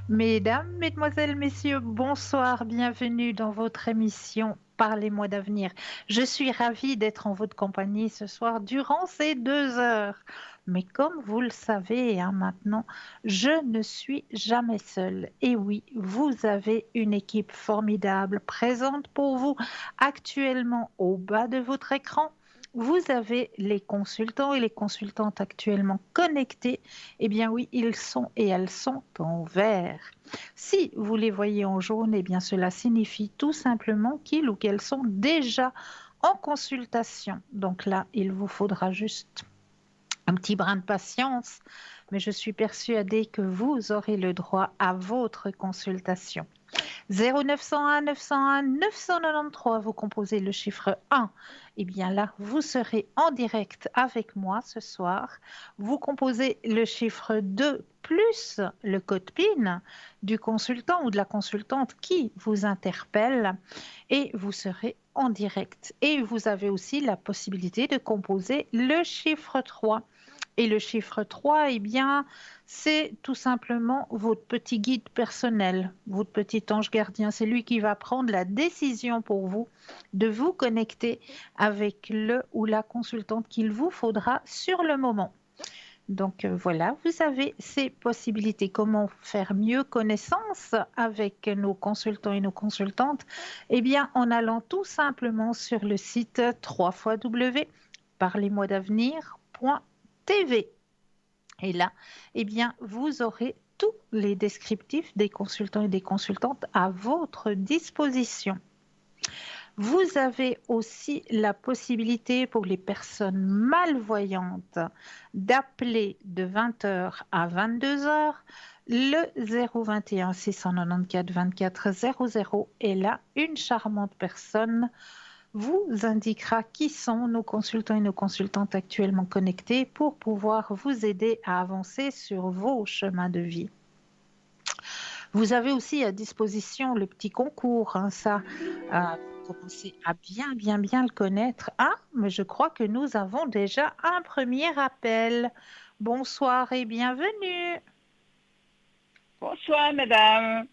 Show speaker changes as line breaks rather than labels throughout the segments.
Mesdames, mesdemoiselles, messieurs, bonsoir, bienvenue dans votre émission Parlez-moi d'avenir. Je suis ravie d'être en votre compagnie ce soir durant ces 2 heures. Mais comme vous le savez maintenant, je ne suis jamais seule. Et oui, vous avez une équipe formidable présente pour vous actuellement au bas de votre écran. Vous avez les consultants et les consultantes actuellement connectés. Eh bien oui, ils sont et elles sont en vert. Si vous les voyez en jaune, eh bien cela signifie tout simplement qu'ils ou qu'elles sont déjà en consultation. Donc là, il vous faudra juste un petit brin de patience, mais je suis persuadée que vous aurez le droit à votre consultation. 0901 901 993, vous composez le chiffre 1. Eh bien là, vous serez en direct avec moi ce soir. Vous composez le chiffre 2 plus le code PIN du consultant ou de la consultante qui vous interpelle et vous serez en direct. Et vous avez aussi la possibilité de composer le chiffre 3. Et le chiffre 3, eh bien, c'est tout simplement votre petit guide personnel, votre petit ange gardien. C'est lui qui va prendre la décision pour vous de vous connecter avec le ou la consultante qu'il vous faudra sur le moment. Donc voilà, vous avez ces possibilités. Comment faire mieux connaissance avec nos consultants et nos consultantes? Eh bien, en allant tout simplement sur le site www.parlez-moi-d'avenir.tv. Et là, eh bien, vous aurez tous les descriptifs des consultants et des consultantes à votre disposition. Vous avez aussi la possibilité pour les personnes malvoyantes d'appeler de 20h à 22h le 021 694 24 00 et là, une charmante personne vous indiquera qui sont nos consultants et nos consultantes actuellement connectés pour pouvoir vous aider à avancer sur vos chemins de vie. Vous avez aussi à disposition le petit concours, hein, ça, vous commencez à bien le connaître. Ah, mais je crois que nous avons déjà un premier appel. Bonsoir et bienvenue.
Bonsoir, madame.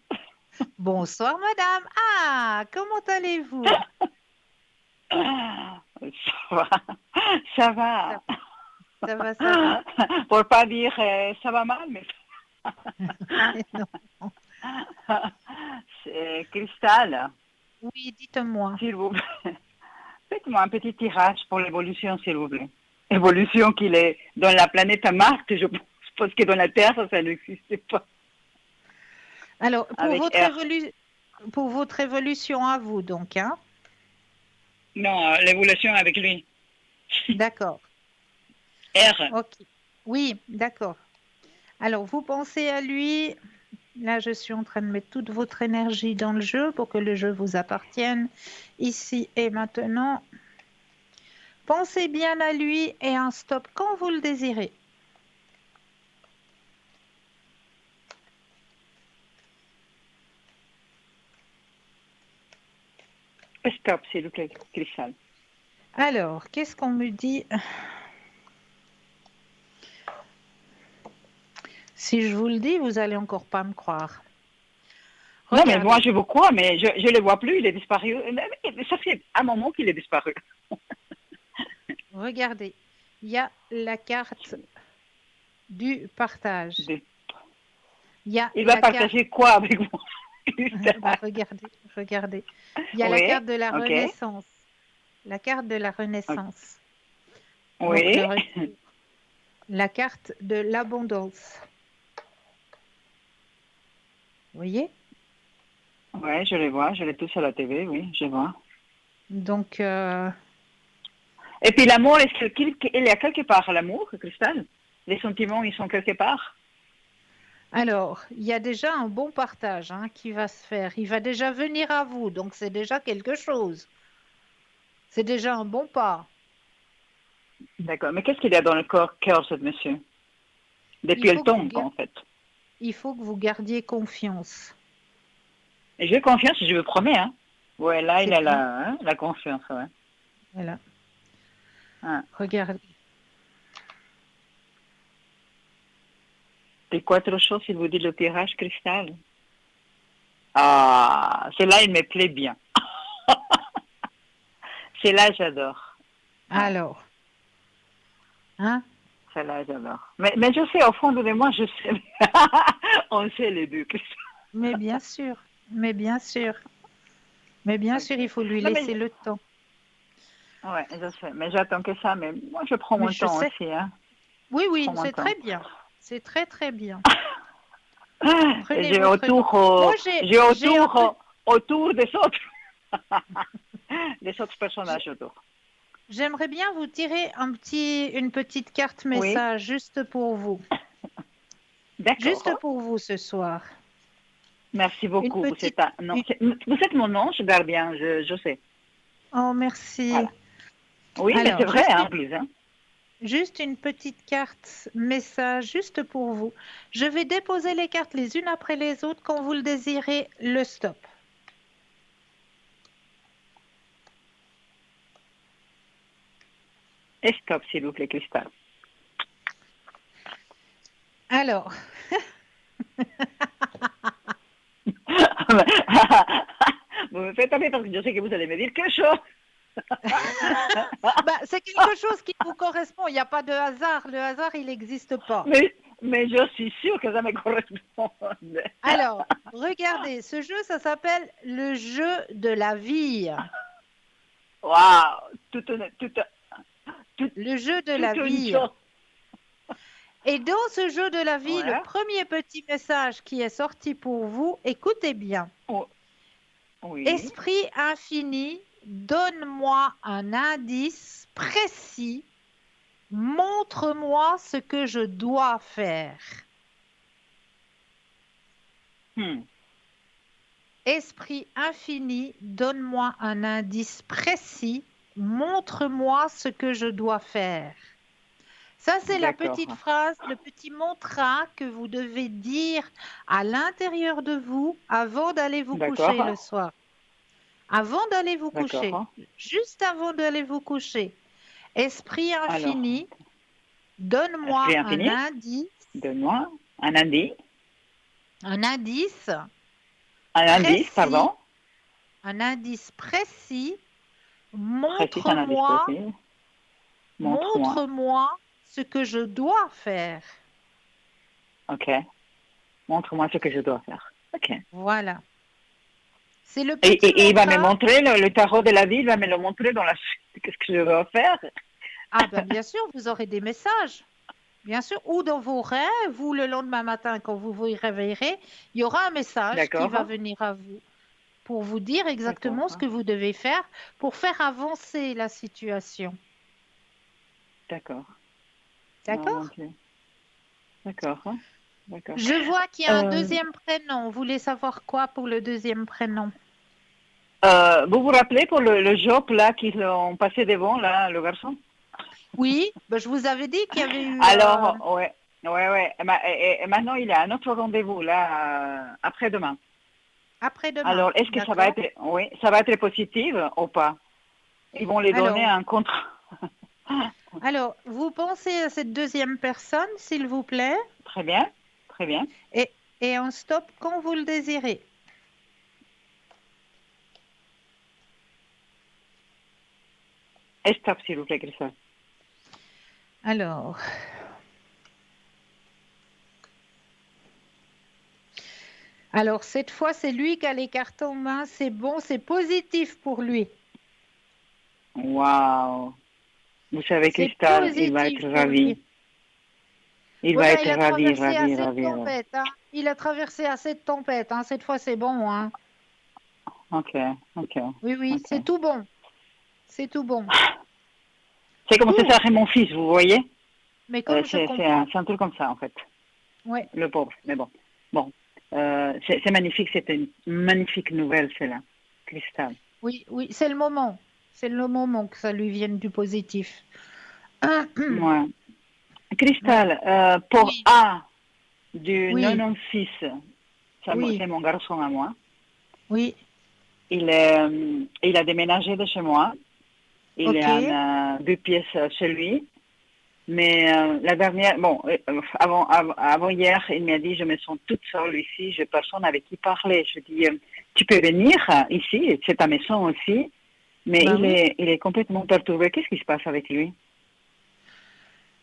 Bonsoir, madame. Ah, comment allez-vous?
Ah, ça va. Ça
Ça,
va.
ça va, ça va.
Pour pas dire ça va mal, mais
Non.
c'est Cristal,
Oui, dites-moi.
s'il vous plaît. Faites-moi un petit tirage pour l'évolution, s'il vous plaît. Évolution qu'il est dans la planète Mars, je pense, parce que dans la Terre, ça n'existe pas.
Alors,
Avec R.
pour votre évolution à vous, donc, hein?
Non, l'évolution avec lui.
D'accord.
R.
Ok. Oui, d'accord. Alors, vous pensez à lui. Là, je suis en train de mettre toute votre énergie dans le jeu pour que le jeu vous appartienne ici et maintenant. Pensez bien à lui et un stop quand vous le désirez.
Stop, s'il vous plaît, Cristal.
Alors, qu'est-ce qu'on me dit? Si je vous le dis, vous allez encore pas me croire.
Non, mais moi,
Regardez,
je vous crois, mais je ne le vois plus, il est disparu. Ça fait un moment qu'il est disparu.
regardez. Il y a la carte du partage.
De-
Il y a
Il va
la carte.
partager quoi avec moi?
Bah, regardez. Il y a la
Oui,
carte de la
ok,
Renaissance. La carte de la Renaissance. Donc
oui,
le retour. La carte de l'abondance. Vous voyez?
oui, je les vois, je les tous à la TV, oui, je vois.
Donc,
Et puis l'amour, est-ce qu'il il est quelque part, l'amour, Cristal? Les sentiments, ils sont quelque part?
alors, il y a déjà un bon partage hein, qui va se faire. Il va déjà venir à vous, donc c'est déjà quelque chose. C'est déjà un bon pas.
D'accord, mais qu'est-ce qu'il y a dans le cœur, ce monsieur?
Il
Depuis le
faut que vous,
tombe, en fait.
il faut que vous gardiez confiance.
Et j'ai confiance, je vous promets, hein. Ouais, là, il
C'est
a
bien.
la confiance, ouais.
Voilà.
Ah.
Regardez.
Et quoi autre chose, il vous dit le tirage cristal? Ah, celle-là, il me plaît bien. Celle-là, j'adore. Ouais,
Alors, hein?
celle-là, j'adore. Mais je sais, au fond de moi, je sais. On sait les deux.
Mais bien sûr, mais bien sûr, mais bien sûr,
Ok.
il faut lui
Non,
laisser
mais,
le temps.
ouais, je sais. Mais j'attends que ça. Mais moi, je prends
Mais
mon
je
temps
sais.
aussi. Hein.
Oui,
Je
oui,
prends mon
c'est très
temps.
bien. C'est très, très bien.
Et
Prenez votre temps. Moi,
j'ai
j'ai un peu,
autour des autres, des autres personnages autour.
j'aimerais bien vous tirer une petite carte
Oui,
message juste
d'accord.
pour vous ce soir.
Merci
Une
beaucoup.
petite,
Non,
une-
vous êtes mon ange gardien, je sais.
oh, merci.
Voilà. Oui, mais c'est
Alors,
vrai, hein, en plus. Hein.
juste une petite carte message juste pour vous. Je vais déposer les cartes les unes après les autres. Quand vous le désirez, le stop.
Et stop, s'il vous plaît, Cristal.
Alors,
Vous me faites taper parce que je sais que vous allez me dire quelque chose.
bah, c'est quelque chose qui vous correspond. Il n'y a pas de hasard. Le hasard, il n'existe pas.
mais je suis sûre que ça me correspond.
Alors, regardez, ce jeu, ça s'appelle le jeu de la vie.
Waouh,
Le jeu de la
toute une
vie.
chose.
Et dans ce jeu de la vie, le
Ouais.
premier petit message qui est sorti pour vous, écoutez bien.
Oh, oui.
Esprit infini, donne-moi un indice précis. Montre-moi ce que je dois faire.
Hmm.
Esprit infini, donne-moi un indice précis. Montre-moi ce que je dois faire. Ça, c'est la
D'accord.
petite phrase, le petit mantra que vous devez dire à l'intérieur de vous avant d'aller vous coucher le
D'accord.
soir. Avant d'aller vous coucher,
D'accord.
juste avant d'aller vous coucher. Esprit
Alors,
infini, donne-moi
esprit infini, donne-moi
un indice
un indice,
précis,
pardon.
un indice précis.
Précis, un indice
Montre-moi,
précis. Montre-moi.
montre-moi ce que je dois faire.
Ok. Montre-moi ce que je dois faire. Ok.
Voilà. C'est le
Et,
petit
et il va me
mantra.
montrer le tarot de la vie, il va me le montrer dans la suite. Qu'est-ce que je dois faire?
Ah ben bien sûr, vous aurez des messages. Bien sûr, ou dans vos rêves, ou le lendemain matin, quand vous vous réveillerez, il y aura un message qui va
D'accord.
venir à vous pour vous dire
D'accord.
exactement ce que vous devez faire pour faire avancer la situation.
D'accord. Oh mon
D'accord?
Dieu. D'accord. D'accord.
Je vois qu'il y a un
Euh,
deuxième prénom. Vous voulez savoir quoi pour le deuxième prénom?
vous vous rappelez pour le job là qu'ils ont passé devant là, le garçon?
Oui, ben, je vous avais dit qu'il y avait eu
Alors, ouais, ouais, ouais. Et maintenant, il a un autre rendez-vous là, après-demain.
après-demain.
Alors, est-ce que ça va
D'accord?
être, oui, ça va être positif ou pas? Ils vont lui donner
Alors,
un contrat.
vous pensez à cette deuxième personne, s'il vous plaît,
Très bien, très bien.
et, et on stop quand vous le désirez.
Et stop, s'il vous plaît, Christophe.
Alors, cette fois, c'est lui qui a les cartes en main. C'est bon, c'est positif pour lui.
Waouh. Vous savez,
C'est
Cristal, il va
positif
être
pour lui.
ravi. Il
Oui,
va
ben,
être
il a
ravi,
traversé
ravi,
assez de
ravi, ravi.
tempêtes, hein. Il a traversé assez de tempêtes, hein. Cette fois, c'est bon, hein.
Ok, ok,
Oui, oui,
ok.
c'est tout bon. C'est tout bon.
C'est comme si ça
Ouh,
serait mon fils, vous voyez?
mais comme je comprends.
C'est un truc comme ça, en fait.
Ouais,
Le pauvre, mais bon. Bon, c'est magnifique, c'était une magnifique nouvelle, celle-là. Cristal.
oui, oui, c'est le moment. C'est le moment que ça lui vienne du positif.
Ouais.
Ouais,
Cristal, pour
oui,
A du
oui,
96,
oui,
c'est mon garçon à moi.
oui.
Il a déménagé de chez moi. Il est
Ok,
en 2 pièces chez lui. Mais la dernière, bon, avant hier, il m'a dit, je me sens toute seule ici, j'ai personne avec qui parler. Je dis, tu peux venir ici, c'est ta maison aussi, mais
Bah oui.
il est complètement perturbé. Qu'est-ce qui se passe avec lui?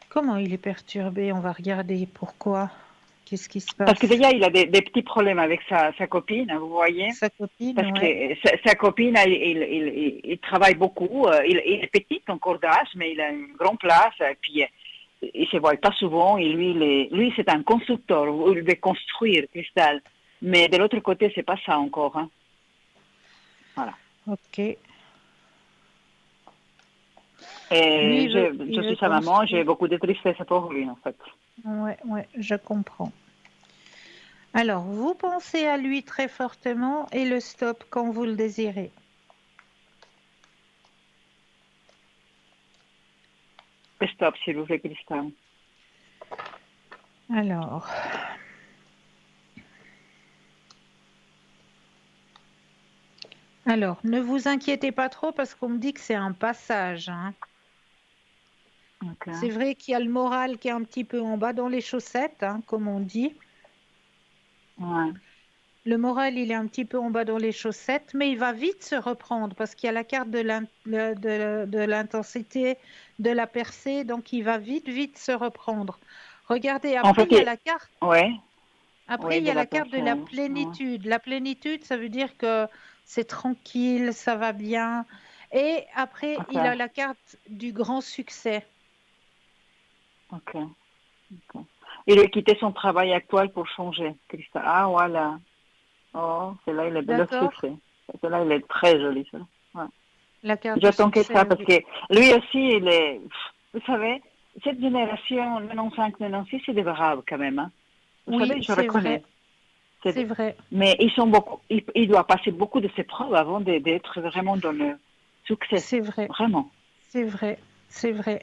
Comment il est perturbé? On va regarder pourquoi. Qu'est-ce qui se
Parce que
passe?
déjà, il a des petits problèmes avec sa copine, vous voyez.
Sa copine,
Parce que
ouais.
sa copine, il travaille beaucoup. Il est petit encore d'âge, mais il a une grande place. Et puis, il se voit pas souvent. Et lui, lui c'est un constructeur. Il veut construire, Cristal. Mais de l'autre côté, c'est pas ça encore. Hein. Voilà.
Ok. Lui,
Et je
il veut
suis sa maman. J'ai
construire.
beaucoup de tristesse pour lui, en fait.
Ouais, ouais, je comprends. Alors, vous pensez à lui très fortement et le stop quand vous le désirez.
Stop, s'il vous plaît, Cristal.
Alors, ne vous inquiétez pas trop parce qu'on me dit que c'est un passage, hein.
Okay.
C'est vrai qu'il y a le moral qui est un petit peu en bas dans les chaussettes, hein, comme on dit.
Ouais.
Le moral, il est un petit peu en bas dans les chaussettes, mais il va vite se reprendre parce qu'il y a la carte de l'intensité de la percée, donc il va vite se reprendre. Regardez,
En
après,
fait,
il y a la carte.
ouais.
Après,
Oui,
il y
de
a
la
la carte de la
personne. Ouais.
plénitude. La plénitude, ça veut dire que c'est tranquille, ça va bien. Et après,
Ok.
il a la carte du grand succès.
Ok. Ok. Il a quitté son travail actuel pour changer. Christa. Ah, voilà. Oh, celle-là, il est belle aussi.
D'accord?
Celle-là, il est très joli, ça. Ouais.
La carte du
J'attends que ça
succès,
parce
oui.
que lui aussi, il est. Vous savez, cette génération 95-96, c'est des braves quand même. Hein. Vous
Oui,
savez, je
c'est vrai.
reconnais.
C'est vrai.
Mais ils sont beaucoup. Il doit passer beaucoup de ses preuves avant d'être vraiment dans le succès.
C'est vrai.
Vraiment.
C'est vrai. C'est vrai.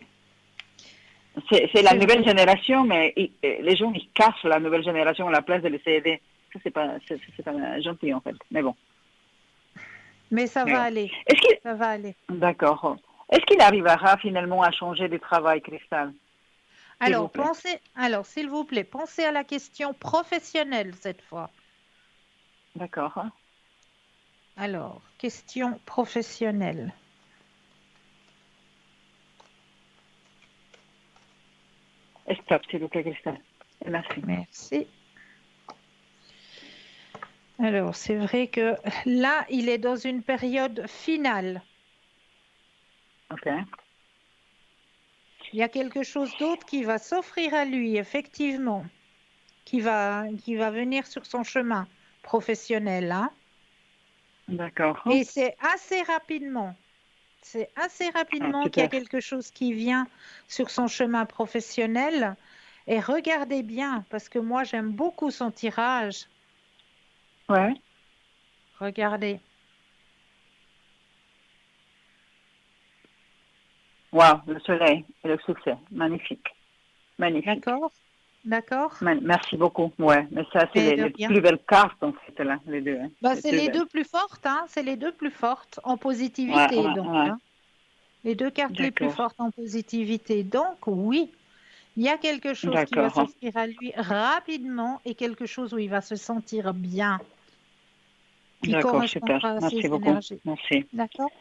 C'est la
C'est
nouvelle
vrai.
génération, mais les gens, ils cassent la nouvelle génération à la place de les aider. Ça, c'est pas gentil, en fait. Mais bon.
Mais ça
Mais
va
bon.
aller.
Est-ce qu'il,
Ça va aller.
d'accord. Est-ce qu'il arrivera finalement à changer de travail, Cristal, s'il vous plaît?
Alors, s'il vous plaît, pensez à la question professionnelle cette fois.
D'accord.
Alors, question professionnelle.
Stop, s'il vous plaît, Cristal. Merci.
Merci. Alors, c'est vrai que là, il est dans une période finale.
OK.
Il y a quelque chose d'autre qui va s'offrir à lui, effectivement, qui va venir sur son chemin professionnel, hein.
D'accord.
Et c'est assez rapidement. C'est assez
Ah,
rapidement qu'il y a
super.
quelque chose qui vient sur son chemin professionnel. Et regardez bien, parce que moi, j'aime beaucoup son tirage.
Ouais.
Regardez.
Wow, le soleil et le succès. Magnifique. Magnifique.
D'accord? D'accord?
Merci beaucoup. Ouais, mais ça, c'est
Mais de
les
rien.
plus belles cartes, en fait, là, les deux. Hein.
Bah,
Les
c'est
plus
les
belles.
deux plus fortes, hein. C'est les deux plus fortes en
Ouais,
positivité,
ouais,
donc,
ouais.
hein. Les deux cartes les plus
D'accord.
fortes en positivité. Donc, oui, il y a quelque chose qui va
D'accord.
s'offrir à lui rapidement et quelque chose où il va se sentir bien, qui
D'accord, super.
correspondra à
Merci
ses
beaucoup.
énergies.
Merci.
D'accord?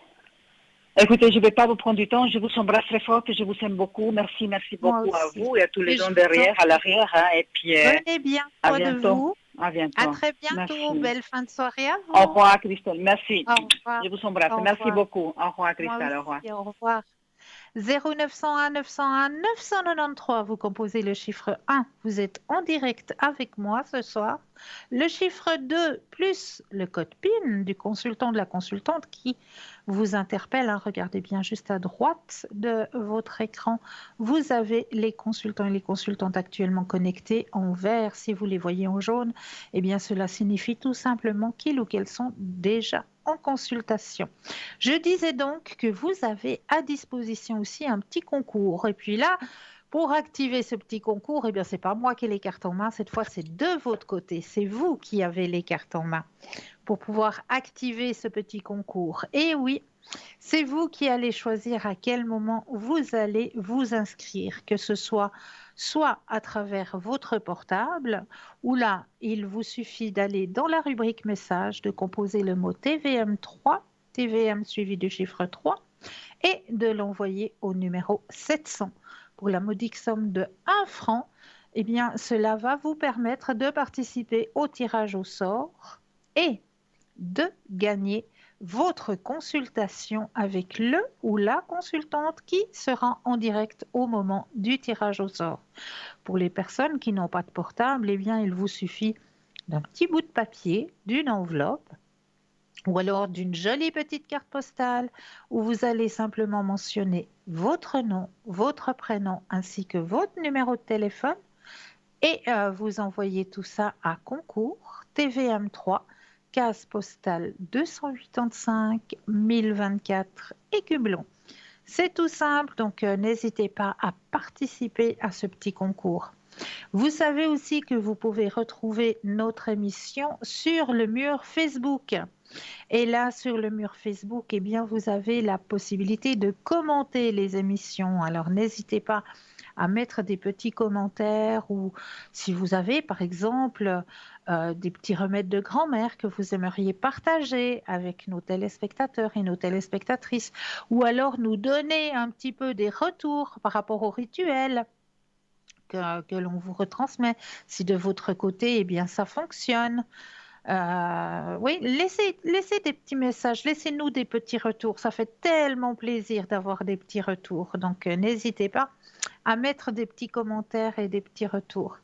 Écoutez, je ne vais pas vous prendre du temps. Je vous embrasse très fort et je vous aime beaucoup. Merci, merci
Moi
beaucoup à
aussi.
vous et à tous les
Et
gens
je vous en
derrière, à
prie.
l'arrière. Hein, et puis,
Prenez bien
à
soin de
bientôt.
vous.
À
À
bientôt.
très bientôt.
Merci.
Belle fin de soirée à
Au
vous.
revoir, Christelle. Merci.
Au revoir.
Je vous embrasse.
Au
Merci
revoir.
beaucoup. Au revoir,
Moi
Christelle. Au revoir.
aussi. Au revoir. 0901 901 993, vous composez le chiffre 1, vous êtes en direct avec moi ce soir. Le chiffre 2 plus le code PIN du consultant de la consultante qui vous interpelle, hein. Regardez bien juste à droite de votre écran, vous avez les consultants et les consultantes actuellement connectés en vert. Si vous les voyez en jaune, eh bien cela signifie tout simplement qu'ils ou qu'elles sont déjà en consultation. Je disais donc que vous avez à disposition aussi un petit concours. Et puis là, pour activer ce petit concours, eh bien, c'est pas moi qui ai les cartes en main. Cette fois, c'est de votre côté. C'est vous qui avez les cartes en main pour pouvoir activer ce petit concours. Et oui, C'est vous qui allez choisir à quel moment vous allez vous inscrire, que ce soit à travers votre portable, où là, il vous suffit d'aller dans la rubrique message, de composer le mot TVM3, TVM suivi du chiffre 3, et de l'envoyer au numéro 700 pour la modique somme de 1 franc. Eh bien, cela va vous permettre de participer au tirage au sort et de gagner votre consultation avec le ou la consultante qui sera en direct au moment du tirage au sort. Pour les personnes qui n'ont pas de portable, eh bien, il vous suffit d'un petit bout de papier, d'une enveloppe ou alors d'une jolie petite carte postale où vous allez simplement mentionner votre nom, votre prénom ainsi que votre numéro de téléphone et vous envoyez tout ça à concours TVM3, case postale 285 1024 Écublon. C'est tout simple, donc n'hésitez pas à participer à ce petit concours. Vous savez aussi que vous pouvez retrouver notre émission sur le mur Facebook. Et là, sur le mur Facebook, eh bien, vous avez la possibilité de commenter les émissions. Alors, n'hésitez pas à mettre des petits commentaires ou si vous avez, par exemple, des petits remèdes de grand-mère que vous aimeriez partager avec nos téléspectateurs et nos téléspectatrices, ou alors nous donner un petit peu des retours par rapport au rituel que l'on vous retransmet. Si de votre côté, eh bien, ça fonctionne. Oui, laissez des petits messages, laissez-nous des petits retours. Ça fait tellement plaisir d'avoir des petits retours. Donc, n'hésitez pas à mettre des petits commentaires et des petits retours.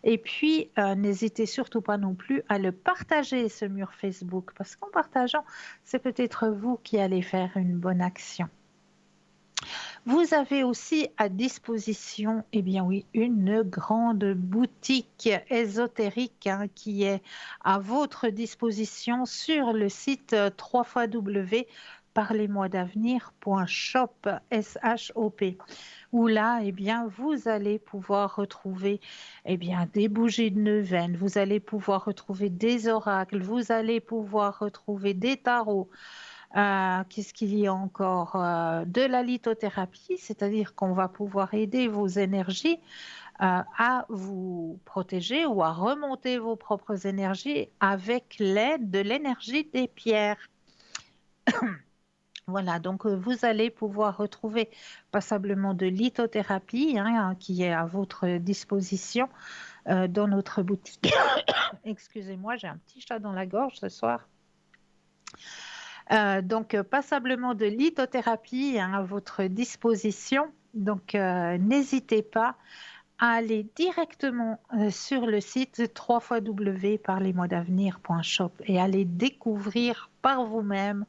Et puis, n'hésitez surtout pas non plus à le partager, ce mur Facebook, parce qu'en partageant, c'est peut-être vous qui allez faire une bonne action. Vous avez aussi à disposition, eh bien oui, une grande boutique ésotérique qui est à votre disposition sur le site www.parlez-moi-d'avenir.shop, S-H-O-P, où là, eh bien, vous allez pouvoir retrouver eh bien, des bougies de neuvaine, vous allez pouvoir retrouver des oracles, vous allez pouvoir retrouver des tarots. Qu'est-ce qu'il y a encore? De la lithothérapie, c'est-à-dire qu'on va pouvoir aider vos énergies à vous protéger ou à remonter vos propres énergies avec l'aide de l'énergie des pierres. Voilà, donc vous allez pouvoir retrouver passablement de lithothérapie qui est à votre disposition dans notre boutique. Excusez-moi, j'ai un petit chat dans la gorge ce soir. Donc, passablement de lithothérapie à votre disposition. Donc, n'hésitez pas à aller directement sur le site www.parlez-moi-d'avenir.shop et aller découvrir par vous-même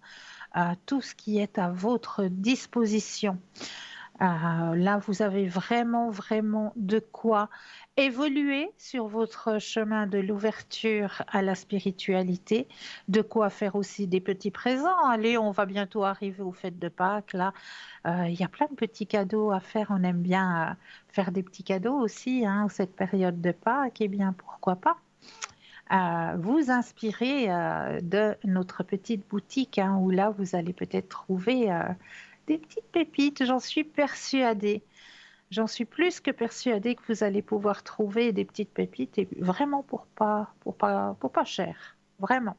tout ce qui est à votre disposition. Là, vous avez vraiment, vraiment de quoi évoluer sur votre chemin de l'ouverture à la spiritualité, de quoi faire aussi des petits présents. Allez, on va bientôt arriver aux fêtes de Pâques. Là, il y a plein de petits cadeaux à faire. On aime bien faire des petits cadeaux aussi, cette période de Pâques. Eh bien, pourquoi pas vous inspirer de notre petite boutique où là, vous allez peut-être trouver des petites pépites, j'en suis persuadée. J'en suis plus que persuadée que vous allez pouvoir trouver des petites pépites et vraiment pour pas cher, vraiment.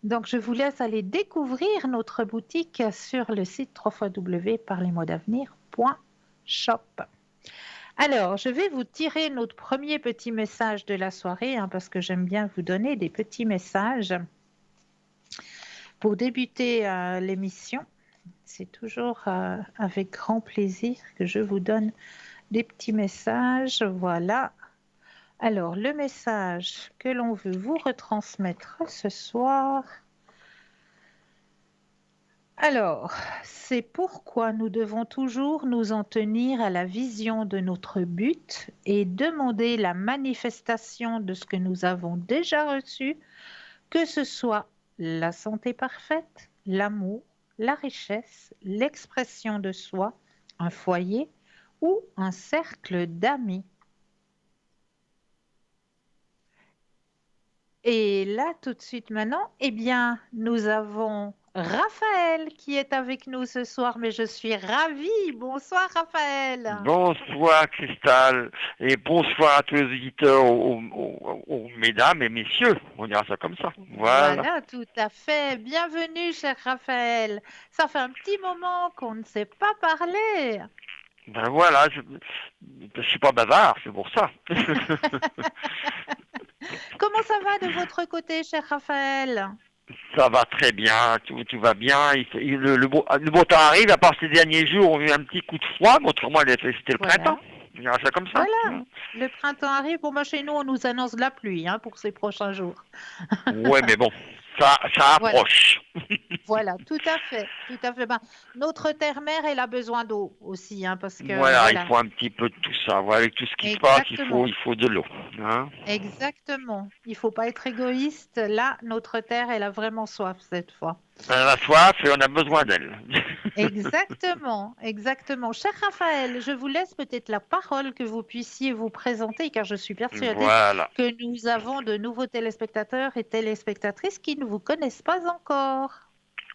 Donc je vous laisse aller découvrir notre boutique sur le site www.parlez-moi-d'avenir.shop. Alors, je vais vous tirer notre premier petit message de la soirée parce que j'aime bien vous donner des petits messages pour débuter l'émission. C'est toujours avec grand plaisir que je vous donne des petits messages. Voilà. Alors, le message que l'on veut vous retransmettre ce soir. Alors, c'est pourquoi nous devons toujours nous en tenir à la vision de notre but et demander la manifestation de ce que nous avons déjà reçu, que ce soit la santé parfaite, l'amour, la richesse, l'expression de soi, un foyer ou un cercle d'amis. Et là, tout de suite maintenant, eh bien, nous avons Raphaël qui est avec nous ce soir, mais je suis ravie. Bonsoir Raphaël.
Bonsoir Cristal et bonsoir à tous les auditeurs, aux mesdames et messieurs, on dira ça comme ça. Voilà.
Voilà, tout à fait. Bienvenue, cher Raphaël. Ça fait un petit moment qu'on ne s'est pas parlé.
Ben voilà, je suis pas bavard, c'est pour ça.
Comment ça va de votre côté, cher Raphaël?
Ça va très bien, tout va bien. Le beau temps arrive, à part ces derniers jours, on a eu un petit coup de froid, mais autrement c'était le
Voilà.
printemps. On dira ça comme ça.
Voilà. Le printemps arrive. Bon, moi, chez nous, on nous annonce de la pluie pour ces prochains jours.
Ouais, mais bon, ça
Voilà.
approche.
Voilà, tout à fait, tout à fait. Ben, notre terre-mère, elle a besoin d'eau aussi, parce que
Voilà, il faut un petit peu de tout ça. Voilà, avec tout ce qui se passe, il faut de l'eau. Hein.
Exactement. Il faut pas être égoïste. Là, notre terre, elle a vraiment soif cette fois.
On a soif et on a besoin d'elle.
Exactement, exactement. Cher Raphaël, je vous laisse peut-être la parole que vous puissiez vous présenter, car je suis persuadée
Voilà.
que nous avons de nouveaux téléspectateurs et téléspectatrices qui ne vous connaissent pas encore.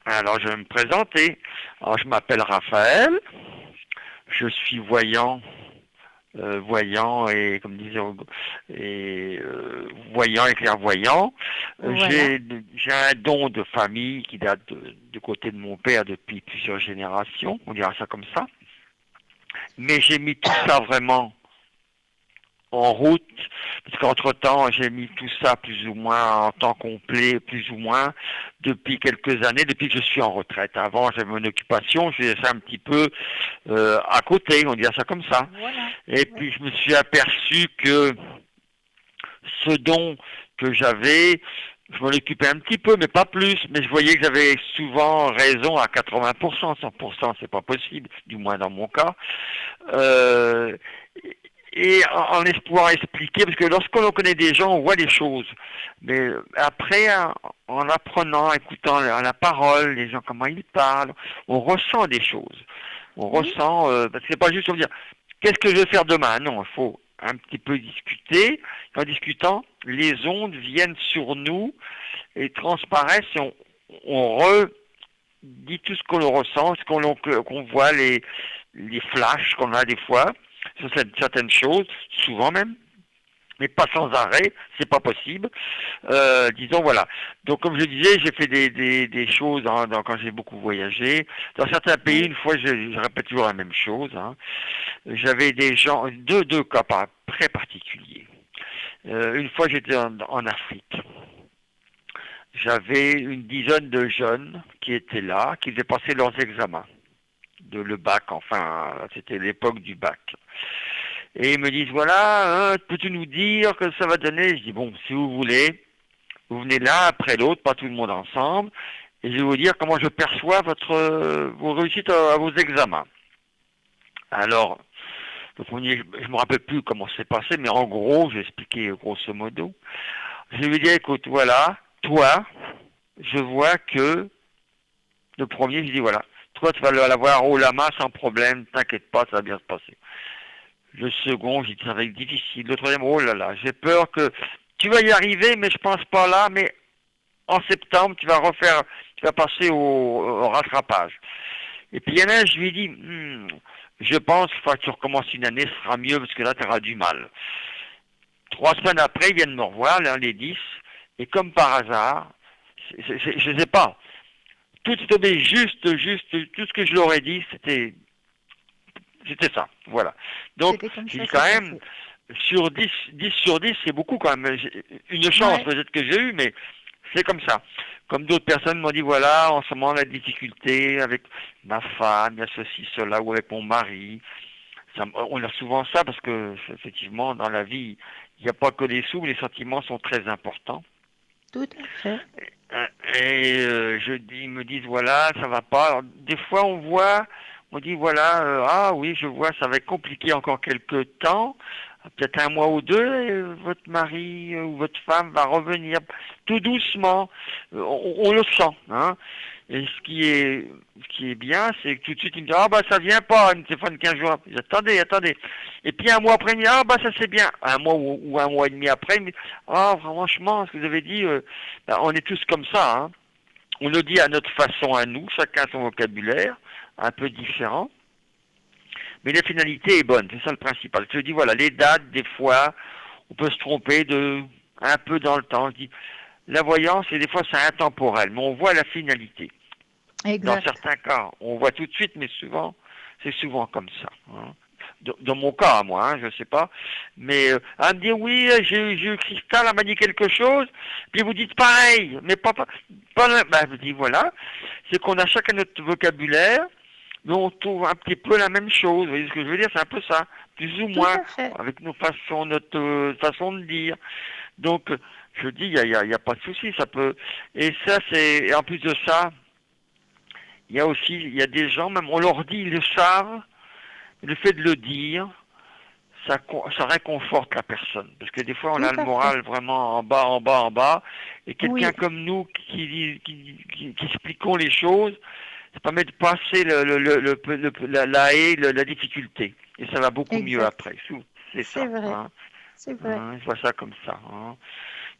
Alors, je vais me présenter. Alors, je m'appelle Raphaël. Je suis voyant, et comme disait, voyant et clairvoyant.
Voilà.
J'ai un don de famille qui date du côté de mon père depuis plusieurs générations. On dira ça comme ça. Mais j'ai mis tout ça vraiment en route, parce qu'entre-temps, j'ai mis tout ça plus ou moins en temps complet, plus ou moins, depuis quelques années, depuis que je suis en retraite. Avant, j'avais mon occupation, je faisais ça un petit peu à côté, on dirait ça comme ça.
Voilà.
Et puis, je me suis aperçu que ce don que j'avais, je m'en occupais un petit peu, mais pas plus, mais je voyais que j'avais souvent raison à 80%, 100%, c'est pas possible, du moins dans mon cas. Et en pouvoir expliquer, parce que lorsqu'on connaît des gens, on voit des choses. Mais après, en apprenant, écoutant la parole, les gens, comment ils parlent, on ressent des choses. On ressent, parce que c'est pas juste on dire, qu'est-ce que je vais faire demain? Non, il faut un petit peu discuter. Et en discutant, les ondes viennent sur nous et transparaissent et on redit tout ce qu'on ressent, ce qu'on voit, les flashs qu'on a des fois sur certaines choses, souvent même, mais pas sans arrêt, c'est pas possible. Disons voilà. Donc comme je disais, j'ai fait des choses quand j'ai beaucoup voyagé. Dans certains pays, une fois, je répète toujours la même chose. J'avais des gens, deux cas très particuliers. Une fois, j'étais en Afrique. J'avais une dizaine de jeunes qui étaient là, qui faisaient passer leurs examens le bac, enfin, c'était l'époque du bac. Et ils me disent, voilà, peux-tu nous dire que ça va donner? Je dis, bon, si vous voulez, vous venez l'un après l'autre, pas tout le monde ensemble, et je vais vous dire comment je perçois vos réussites à vos examens. Alors, le premier, je me rappelle plus comment c'est passé, mais en gros, j'ai expliqué grosso modo. Je lui ai dit, écoute, voilà, toi, je vois que le premier, je dis, voilà, toi, tu vas l'avoir haut la main sans problème, t'inquiète pas, ça va bien se passer. Le second, j'ai dit, ça va être difficile. Le troisième, oh là là, j'ai peur que tu vas y arriver, mais je pense pas là, mais en septembre, tu vas passer au rattrapage. Et puis il y en a un, je lui ai dit, je pense qu'il faut que tu recommences une année, ce sera mieux, parce que là, tu auras du mal. 3 semaines après, ils viennent me revoir, l'un des 10, et comme par hasard, je ne sais pas, tout est tombé juste, tout ce que je leur ai dit, c'était ça, voilà. Donc, j'ai dit quand même, sur 10 sur 10, c'est beaucoup quand même. Une chance peut-être que j'ai eue, mais c'est comme ça. Comme d'autres personnes m'ont dit, voilà, en ce moment, la difficulté avec ma femme, il y a ceci, cela, ou avec mon mari. On a souvent ça parce que, effectivement, dans la vie, il n'y a pas que les sous, mais les sentiments sont très importants.
Tout à fait.
Et ils me disent, voilà, ça va pas. Alors, des fois, on dit, voilà, ah oui, je vois, ça va être compliqué encore quelques temps, peut-être 1 mois ou 2, et votre mari ou votre femme va revenir tout doucement. On le sent, hein. Et ce qui est bien, c'est que tout de suite, il me dit, ah bah ça vient pas, il me téléphone 15 jours après. Attendez. Et puis 1 mois après, il me dit, ah bah ça c'est bien. 1 mois ou 1 mois et demi après, il me dit, ah franchement, ce que vous avez dit, on est tous comme ça, hein. on le dit à notre façon à nous, chacun son vocabulaire, un peu différent. Mais la finalité est bonne, c'est ça le principal. Je dis voilà, les dates, des fois, on peut se tromper un peu dans le temps. Je dis, la voyance, et des fois c'est intemporel, mais on voit la finalité. Dans
Exact.
certains cas, on voit tout de suite, mais souvent, c'est souvent comme ça. Hein. Dans mon cas, moi, je ne sais pas. Mais à me dire, oui, j'ai eu Cristal, elle m'a dit quelque chose, puis vous dites pareil, mais pas je dis, voilà, c'est qu'on a chacun notre vocabulaire, mais on trouve un petit peu la même chose. Vous voyez ce que je veux dire? C'est un peu ça, plus ou
Tout
moins,
à fait.
avec notre façon de dire. Donc, je dis, il y a pas de souci, ça peut... Et ça, et en plus de ça, il y a des gens, même on leur dit, ils le savent, le fait de le dire, ça réconforte la personne. Parce que des fois, on
Tout
a le
à fait.
moral vraiment en bas, en bas, en bas. Et quelqu'un
Oui,
comme nous qui expliquons les choses, ça permet de passer la haie, la difficulté. Et ça va beaucoup mieux
exact.
après. C'est
C'est
ça.
vrai.
Hein.
C'est vrai.
Hein, je vois ça comme ça. Hein.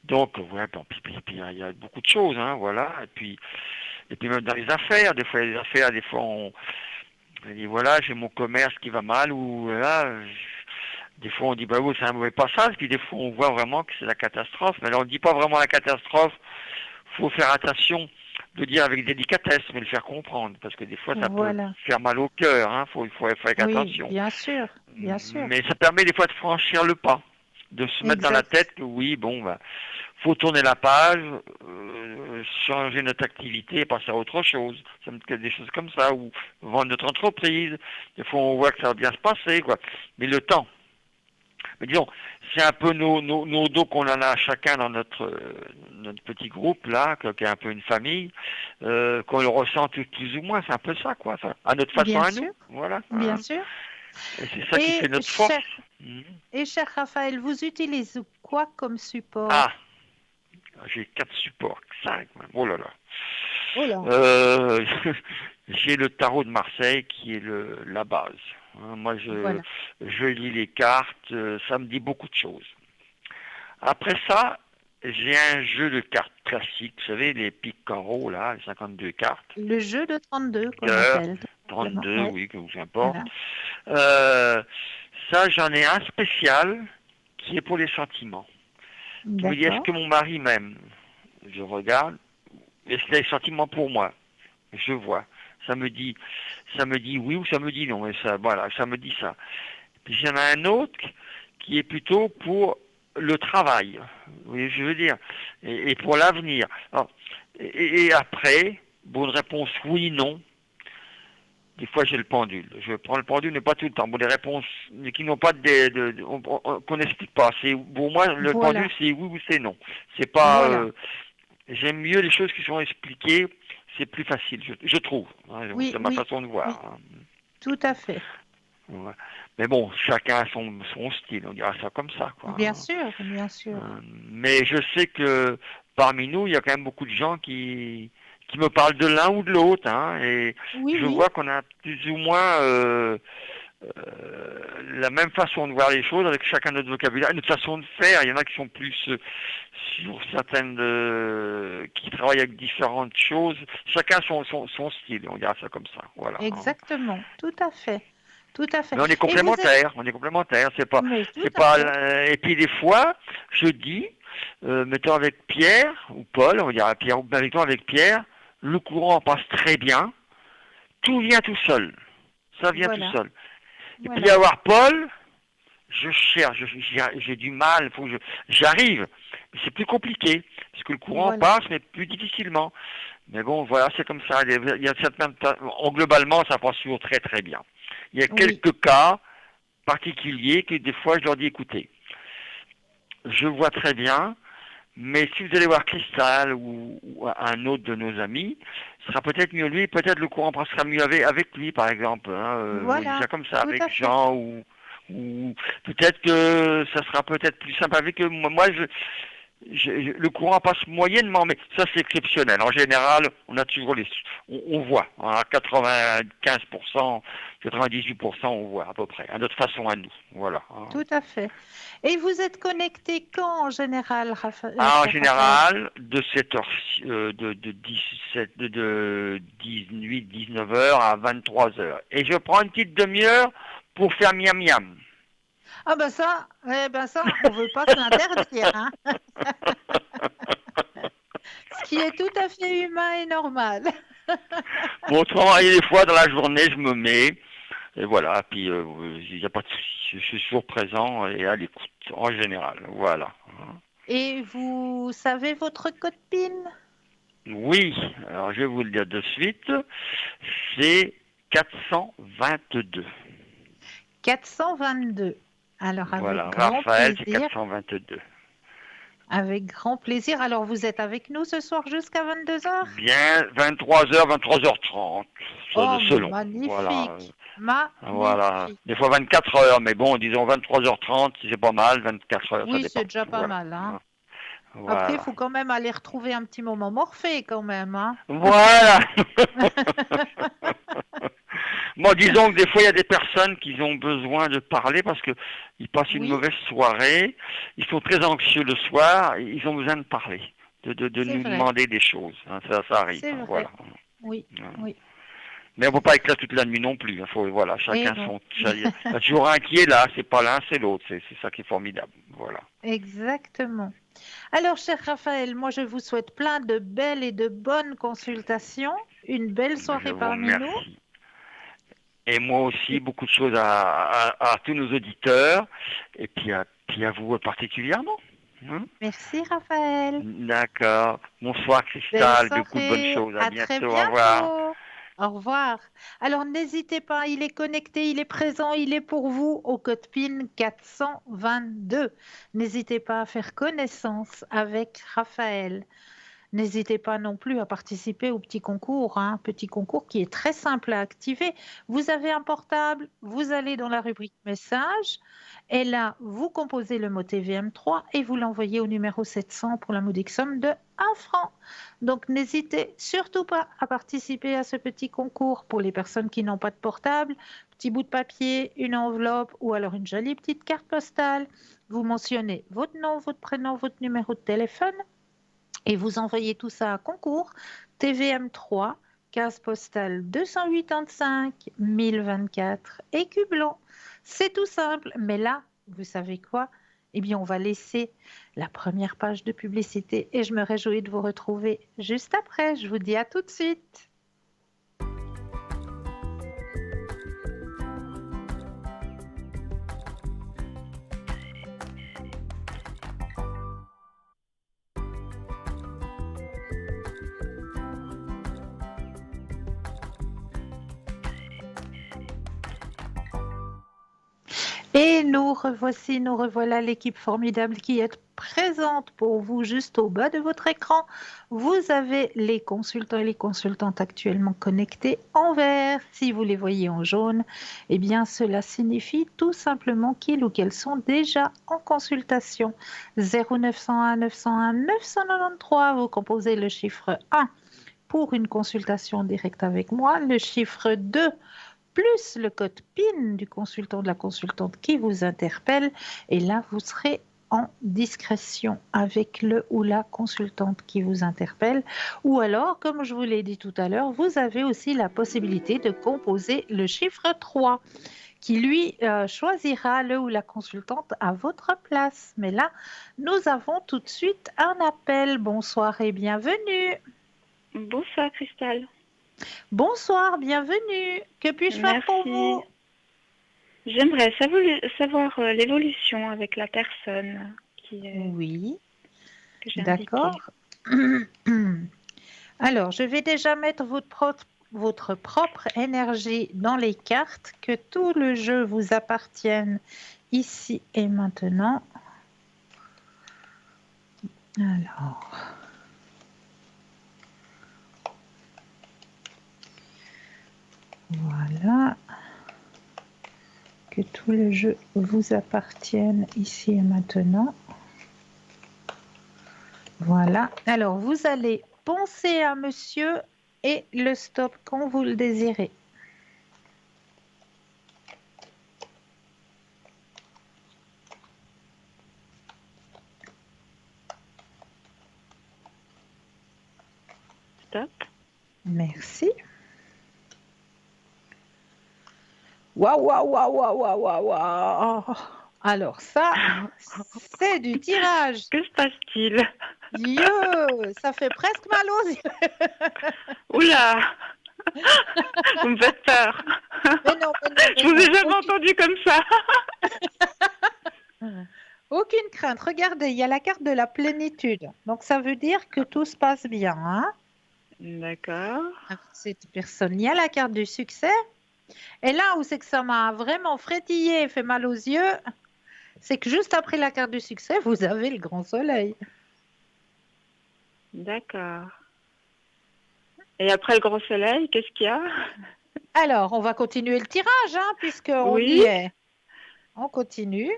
Donc, ouais, bon, puis, il y a beaucoup de choses, hein, voilà. Et puis même dans les affaires, des fois on dit voilà, j'ai mon commerce qui va mal, ou là, des fois on dit bah oui, c'est un mauvais passage, puis des fois on voit vraiment que c'est la catastrophe. Mais alors on ne dit pas vraiment la catastrophe, faut faire attention de dire avec délicatesse, mais le faire comprendre, parce que des fois ça peut
Voilà.
faire mal au cœur, hein, faut faire
Oui,
attention.
bien sûr. Bien sûr.
Mais ça permet des fois de franchir le pas, de se mettre dans la
Exact.
tête que oui, bon, bah, faut tourner la page, changer notre activité et passer à autre chose. Ça me fait des choses comme ça, ou vendre notre entreprise. Des fois, on voit que ça va bien se passer, quoi. Mais le temps. Mais disons, c'est un peu nos dos qu'on en a chacun dans notre petit groupe, là, qui est un peu une famille, qu'on le ressent plus ou moins. C'est un peu ça, quoi. Ça, à notre façon
Bien
à
sûr.
nous. Voilà.
Bien
Hein.
sûr.
Et c'est ça qui
Et
fait notre force.
cher,
Mhm.
cher Raphaël, vous utilisez quoi comme
Ah,
support?
j'ai 4 supports, 5 même. Oh là là.
Oh là.
Euh, j'ai le tarot de Marseille qui est la base. Hein, moi,
Voilà.
je lis les cartes, ça me dit beaucoup de choses. Après ça, j'ai un jeu de cartes classique, vous savez, les piques en haut, là, les 52 cartes.
Le jeu de 32 qu'on
Cœur,
appelle tout simplement.
32,
Oui,
oui, que vous importe.
voilà.
Euh, ça, j'en ai un spécial qui est pour les sentiments. Qui me dit, est-ce
D'accord.
que mon mari m'aime? Je regarde. Est-ce qu'il a des sentiments pour moi? Je vois. Ça me dit oui ou ça me dit non. Et ça, voilà, ça me dit ça. Puis il y en a un autre qui est plutôt pour le travail. Vous voyez ce que je veux dire? Et pour l'avenir. Alors, et après, bonne réponse oui, non. Des fois j'ai le pendule. Je prends le pendule, mais pas tout le temps. Bon, des réponses qui n'ont pas qu'on n'explique pas. C'est pour moi le pendule
Voilà.
c'est oui ou c'est non. C'est pas.
Voilà.
J'aime mieux les choses qui sont expliquées. C'est plus facile, je trouve. Hein,
Oui,
c'est ma
oui,
façon de voir.
oui,
Hein.
tout à fait.
Ouais. Mais bon, chacun a son style, on dira ça comme ça, quoi.
Bien
Hein.
sûr, bien sûr.
Mais je sais que parmi nous, il y a quand même beaucoup de gens qui me parlent de l'un ou de l'autre, hein, et
Oui,
je
oui,
vois qu'on a plus ou moins la même façon de voir les choses avec chacun notre vocabulaire, notre façon de faire. Il y en a qui sont plus sur certaines, qui travaillent avec différentes choses. Chacun son style, on dira ça comme ça. Voilà. Hein.
exactement. Tout à fait. Tout à fait.
Mais
Et vous êtes...
on est complémentaires.
Mais tout
C'est
à
pas.
fait.
Et puis des fois, je dis, mettons avec Pierre ou Paul, on dira Pierre, mettons avec Pierre, le courant passe très bien, tout vient tout seul, ça vient tout
Voilà.
seul. Et puis
Voilà.
avoir Paul, je cherche, j'ai du mal, j'arrive, mais c'est plus compliqué, parce que le courant
Voilà.
passe, mais plus difficilement. Mais bon, voilà, c'est comme ça. Il y a globalement, ça passe toujours très très bien. Il y a
Oui.
quelques cas particuliers que des fois je leur dis écoutez, je vois très bien, mais si vous allez voir Cristal ou un autre de nos amis, ce sera peut-être mieux lui, peut-être le courant passera mieux avec lui par exemple. Hein, on dit
Voilà.
ça comme ça,
Tout
avec
à fait.
Jean ou peut-être que ça sera peut-être plus simple avec eux. Moi le courant passe moyennement, mais ça c'est exceptionnel. En général, on a toujours on voit, hein, à 95%, 98%, on voit à peu près, à notre façon à nous. Voilà. Hein.
Tout à fait. Et vous êtes connecté quand en général,
En
cher Raphaël?
général, de 7h, de 17, de 18, 19h à 23h. Et je prends une petite demi-heure pour faire miam miam.
Ah ben ça, on veut pas se l'interdire, hein. Ce qui est tout à fait humain et normal.
Bon, autrement, et des fois, dans la journée, je me mets, et voilà, puis il n'y a pas de souci. Je suis toujours présent et à l'écoute, en général. Voilà.
Et vous savez votre code PIN?
Oui, alors je vais vous le dire de suite, c'est 422.
422. Alors avec
Voilà,
grand
Raphaël, c'est
plaisir.
422.
Avec grand plaisir. Alors vous êtes avec nous ce soir jusqu'à 22h?
Bien, 23h, 23h30,
Oh, mais
selon. Voilà,
magnifique.
voilà.
Magnifique.
Des fois 24 heures, mais bon, disons 23h30, c'est pas mal, 24 heures, ça
Oui,
dépend.
c'est déjà pas
Voilà.
mal, hein. Après, il
Voilà.
faut quand même aller retrouver un petit moment Morphée quand même, hein.
Voilà. Bon, disons que des fois, il y a des personnes qui ont besoin de parler parce qu'ils passent une
Oui,
mauvaise soirée, ils sont très anxieux le soir, ils ont besoin de parler, de
c'est
nous
vrai.
demander des choses. Hein, ça arrive,
C'est
hein,
vrai.
voilà.
Oui, oui.
Mais on ne peut pas être là toute la nuit non plus. Hein, voilà,
Et
chacun
non.
son. Il y a toujours un qui est là, c'est pas l'un, c'est l'autre. C'est ça qui est formidable. Voilà.
Exactement. Alors, cher Raphaël, moi, je vous souhaite plein de belles et de bonnes consultations, une belle
Je
soirée
vous
parmi nous.
remercie. Et moi aussi,
Et
beaucoup de choses à tous nos auditeurs, et puis à vous particulièrement. Hein.
merci, Raphaël.
D'accord. Bonsoir
Belle
Cristal, beaucoup de bonnes
soirée.
choses. À
À très
bientôt. Au revoir.
bientôt. Au revoir. Alors, n'hésitez pas, il est connecté, il est présent, il est pour vous au code PIN 422. N'hésitez pas à faire connaissance avec Raphaël. N'hésitez pas non plus à participer au petit concours, hein, petit concours qui est très simple à activer. Vous avez un portable, vous allez dans la rubrique message et là, vous composez le mot TVM3 et vous l'envoyez au numéro 700 pour la modique somme de 1 franc. Donc, n'hésitez surtout pas à participer à ce petit concours pour les personnes qui n'ont pas de portable. Petit bout de papier, une enveloppe ou alors une jolie petite carte postale. Vous mentionnez votre nom, votre prénom, votre numéro de téléphone et vous envoyez tout ça à concours TVM3, case postale 285 1024 Écu Blanc. C'est tout simple, mais là, vous savez quoi? Eh bien, on va laisser la première page de publicité et je me réjouis de vous retrouver juste après. Je vous dis à tout de suite. Et nous revoici, nous revoilà l'équipe formidable qui est présente pour vous juste au bas de votre écran. Vous avez les consultants et les consultantes actuellement connectés en vert. Si vous les voyez en jaune, eh bien cela signifie tout simplement qu'ils ou qu'elles sont déjà en consultation. 0901 901 993, vous composez le chiffre 1 pour une consultation directe avec moi, le chiffre 2 plus le code PIN du consultant, de la consultante qui vous interpelle. Et là, vous serez en discrétion avec le ou la consultante qui vous interpelle. Ou alors, comme je vous l'ai dit tout à l'heure, vous avez aussi la possibilité de composer le chiffre 3 qui lui choisira le ou la consultante à votre place. Mais là, nous avons tout de suite un appel. Bonsoir et bienvenue.
Bonsoir Cristal.
Bonsoir, bienvenue. Que puis-je faire pour vous?
J'aimerais savoir l'évolution avec la personne
Oui,
que j'ai
d'accord. Alors, je vais déjà mettre votre propre énergie dans les cartes, que tout le jeu vous appartienne ici et maintenant. Alors... Voilà. Que tout le jeu vous appartienne ici et maintenant. Voilà. Alors, vous allez penser à monsieur et le stop quand vous le désirez.
Stop.
Merci. Waouh, waouh, waouh, waouh, waouh, waouh, waouh. Alors ça, c'est du tirage.
Que se passe-t-il?
Dieu, ça fait presque mal aux yeux.
Oula! Vous me faites peur.
Mais non, mais non, mais
Je vous ai
non.
jamais entendu comme ça.
Aucune crainte. Regardez, il y a la carte de la plénitude. Donc ça veut dire que tout se passe bien, hein,
D'accord.
avec cette personne. Il y a la carte du succès. Et là où c'est que ça m'a vraiment frétillé et fait mal aux yeux, c'est que juste après la carte du succès, vous avez le grand soleil.
D'accord. Et après le grand soleil, qu'est-ce qu'il y a?
Alors, on va continuer le tirage, hein, puisqu'on
Oui.
y est. On continue.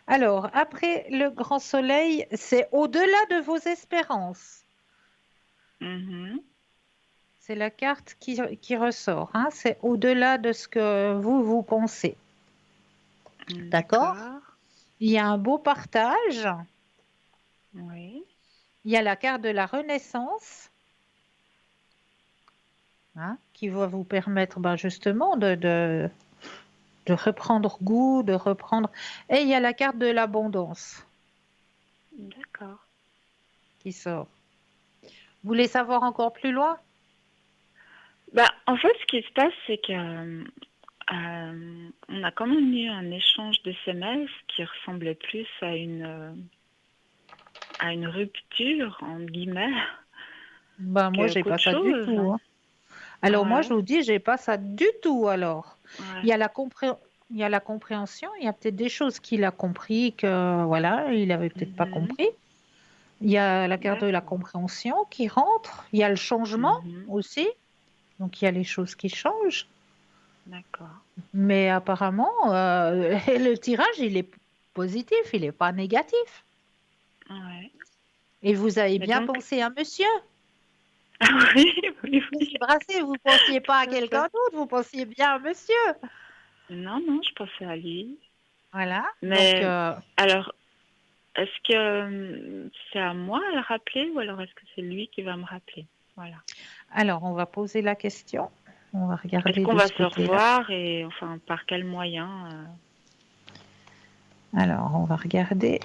Alors, après le grand soleil, c'est au-delà de vos espérances.
Mhm.
C'est la carte qui ressort, hein. C'est au-delà de ce que vous pensez. D'accord? Il y a un beau partage.
Oui.
Il y a la carte de la renaissance, hein, qui va vous permettre justement de reprendre goût, de reprendre. Et il y a la carte de l'abondance
D'accord.
qui sort. Vous voulez savoir encore plus loin?
Bah, en fait, ce qui se passe, c'est que on a quand même eu un échange de SMS qui ressemblait plus à une rupture, entre guillemets,
Moi, j'ai pas
qu'autre
ça du
chose.
tout, hein. Alors moi,
Ouais,
je vous dis, j'ai pas ça du tout alors. Il y
ouais.
a il y a la compréhension, il y a peut-être des choses qu'il a compris que voilà, il avait peut-être pas
Mhm.
compris. Il y a la carte de la
D'accord.
compréhension qui rentre, il y a le changement
Mhm.
aussi. Donc il y a les choses qui changent.
D'accord.
Mais apparemment, le tirage, il est positif, il n'est pas négatif.
Ouais.
Et vous avez
Mais
bien
donc,
pensé à monsieur.
oui, oui, oui.
Monsieur Brassé, vous ne pensiez pas à
Tout à
quelqu'un
fait.
d'autre, vous pensiez bien à monsieur.
Non, non, je pensais à lui.
Voilà. Donc,
Mais alors, est-ce que c'est à moi à le rappeler ou alors est-ce que c'est lui qui va me rappeler? Voilà.
alors, on va poser la question. On va
Est-ce
regarder
qu'on
de
va
ce
se
côté-là.
revoir et enfin par quel moyen
Alors, on va regarder.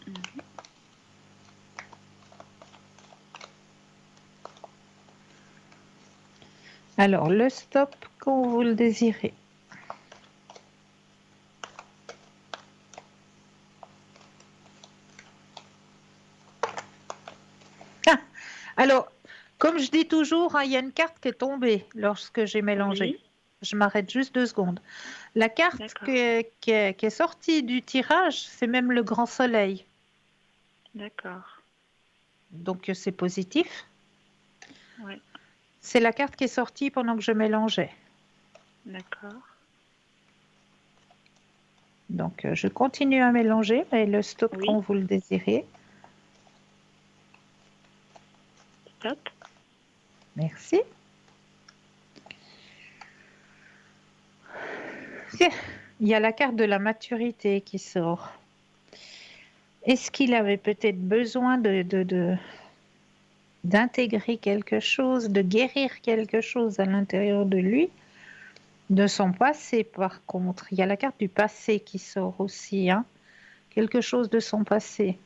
Mhm.
Alors, le stop quand vous le désirez. Ah, alors, comme je dis toujours, hein, il y a une carte qui est tombée lorsque j'ai mélangé.
Oui,
Je m'arrête juste 2 secondes. La carte
d'accord,
qui est sortie du tirage, c'est même le grand soleil.
d'accord.
Donc, c'est positif.
Ouais,
C'est la carte qui est sortie pendant que je mélangeais.
d'accord.
Donc, je continue à mélanger, mais le stop quand
Oui,
vous le désirez.
stop.
Merci. Il y a la carte de la maturité qui sort. Est-ce qu'il avait peut-être besoin d'intégrer quelque chose, de guérir quelque chose à l'intérieur de lui, de son passé par contre? Il y a la carte du passé qui sort aussi, hein. Quelque chose de son passé.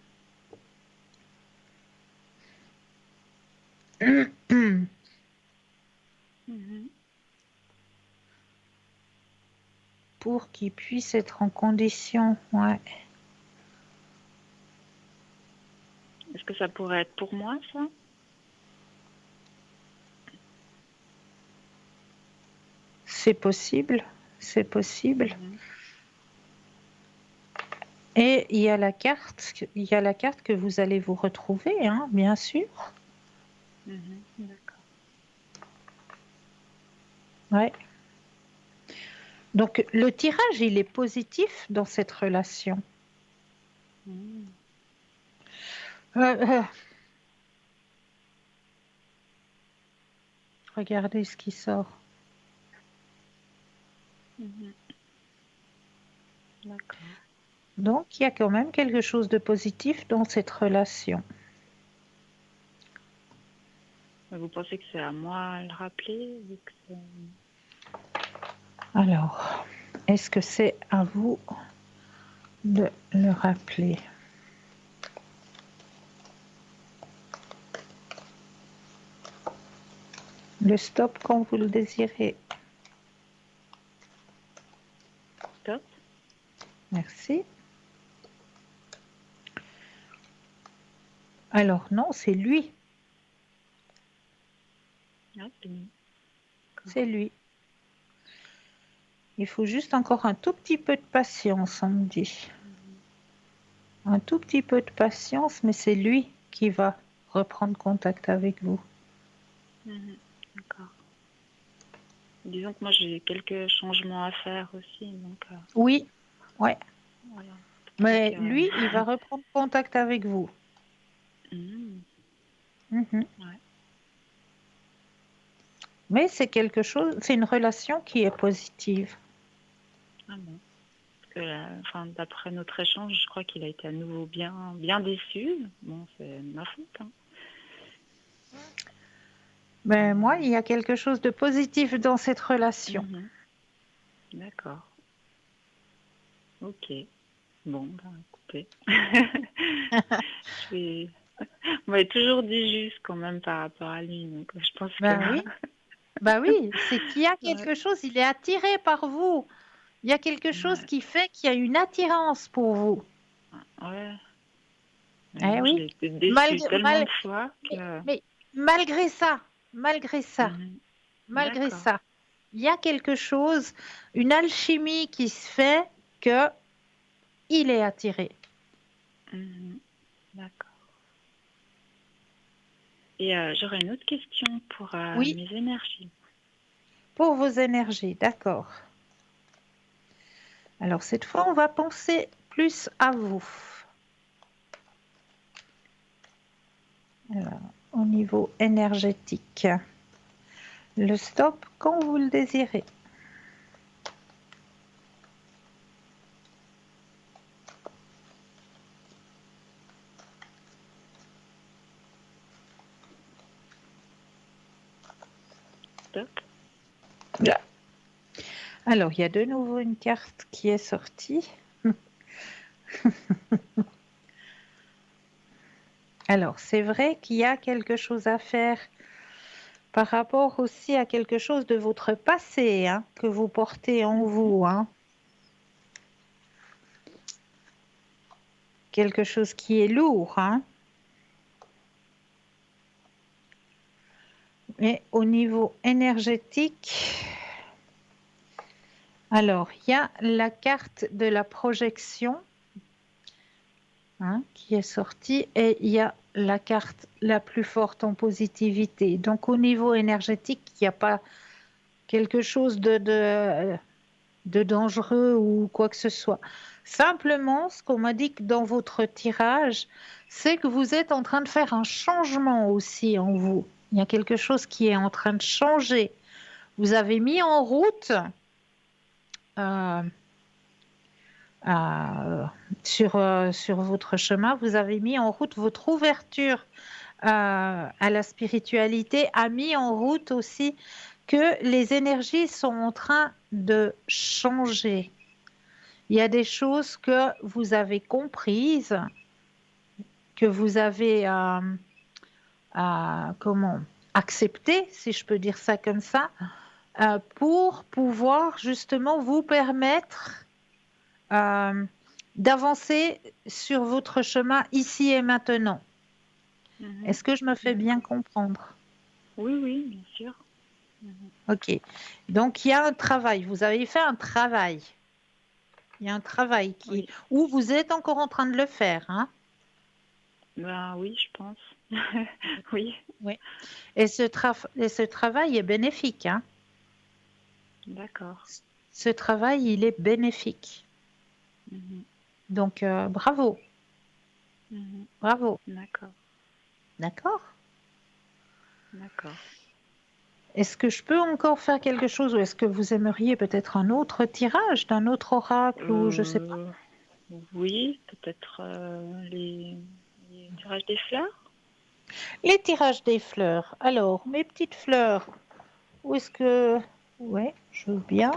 Mhm.
Pour qu'il puisse être en condition, ouais.
Est-ce que ça pourrait être pour moi, ça?
C'est possible, c'est possible.
Mhm.
Et il y a la carte que vous allez vous retrouver, hein, bien sûr.
Mhm. D'accord.
Ouais. Donc le tirage, il est positif dans cette relation.
Mhm.
Euh, regardez ce qui sort.
Mhm. D'accord.
Donc, il y a quand même quelque chose de positif dans cette relation.
Mais vous pensez que c'est à moi à le rappeler vu que
Alors, est-ce que c'est à vous de le rappeler? Le stop quand vous le désirez.
Stop.
Merci. Alors non, c'est lui.
Ah, c'est bon.
C'est lui. Il faut juste encore un tout petit peu de patience, on me dit. Un tout petit peu de patience, mais c'est lui qui va reprendre contact avec vous.
Mhm. D'accord. Disons que moi j'ai quelques changements à faire aussi, donc
Oui, ouais.
voilà.
Mais
Donc,
lui, il va reprendre contact avec vous.
mhm.
Mhm.
Ouais.
Mais c'est quelque chose, c'est une relation qui est positive.
Ah bon. Parce que enfin, d'après notre échange, je crois qu'il a été à nouveau bien déçu. Bon, c'est ma faute, hein.
Mais moi, il y a quelque chose de positif dans cette relation.
Mhm. D'accord. Ok. Bon, ben, écoutez. Je vais... On m'avait toujours dit juste quand même par rapport à lui, donc je pense que...
Ben oui, ben oui, c'est qu'il y a
Ouais,
quelque chose, il est attiré par vous. Il y a quelque chose
ouais,
qui fait qu'il y a une attirance pour vous.
ouais. Mais
Eh
bon, je
oui.
l'ai été déçue
Malgré,
tellement de fois
mais,
que...
mais malgré ça, malgré ça,
Mhm.
malgré
D'accord.
ça, il y a quelque chose, une alchimie qui se fait que il est attiré.
Mhm. D'accord. Et j'aurais une autre question pour
Oui,
mes énergies.
pour vos énergies, d'accord. Alors cette fois, on va penser plus à vous. Alors, au niveau énergétique, le stop quand vous le désirez.
Top.
Alors, il y a de nouveau une carte qui est sortie. Alors, c'est vrai qu'il y a quelque chose à faire par rapport aussi à quelque chose de votre passé, hein, que vous portez en vous, hein. Quelque chose qui est lourd, hein. Mais au niveau énergétique, alors, il y a la carte de la projection, hein, qui est sortie et il y a la carte la plus forte en positivité. Donc, au niveau énergétique, il n'y a pas quelque chose de dangereux ou quoi que ce soit. Simplement, ce qu'on m'a dit que dans votre tirage, c'est que vous êtes en train de faire un changement aussi en vous. Il y a quelque chose qui est en train de changer. Vous avez mis en route euh, sur votre chemin, vous avez mis en route votre ouverture à la spiritualité, a mis en route aussi que les énergies sont en train de changer. Il y a des choses que vous avez comprises, que vous avez comment acceptées, si je peux dire ça comme ça, pour pouvoir justement vous permettre euh, d'avancer sur votre chemin ici et maintenant.
Mhm.
Est-ce que je me fais bien
D'accord.
comprendre?
Oui, oui, bien sûr. Mhm.
Ok. Donc il y a un travail. Vous avez fait un travail. Il y a un travail
Oui.
où vous êtes encore en train de le faire, hein?
Ben oui, je pense. Oui,
Oui. Et ce travail est bénéfique, hein?
d'accord.
Ce travail, il est bénéfique.
Mhm.
Donc, bravo. Bravo.
D'accord,
D'accord?
d'accord.
Est-ce que je peux encore faire quelque chose ou est-ce que vous aimeriez peut-être un autre tirage d'un autre oracle ou je sais pas?
Euh, oui, peut-être les tirages des fleurs.
Les tirages des fleurs. Alors, mes petites fleurs, où est-ce que... Ouais, je veux bien.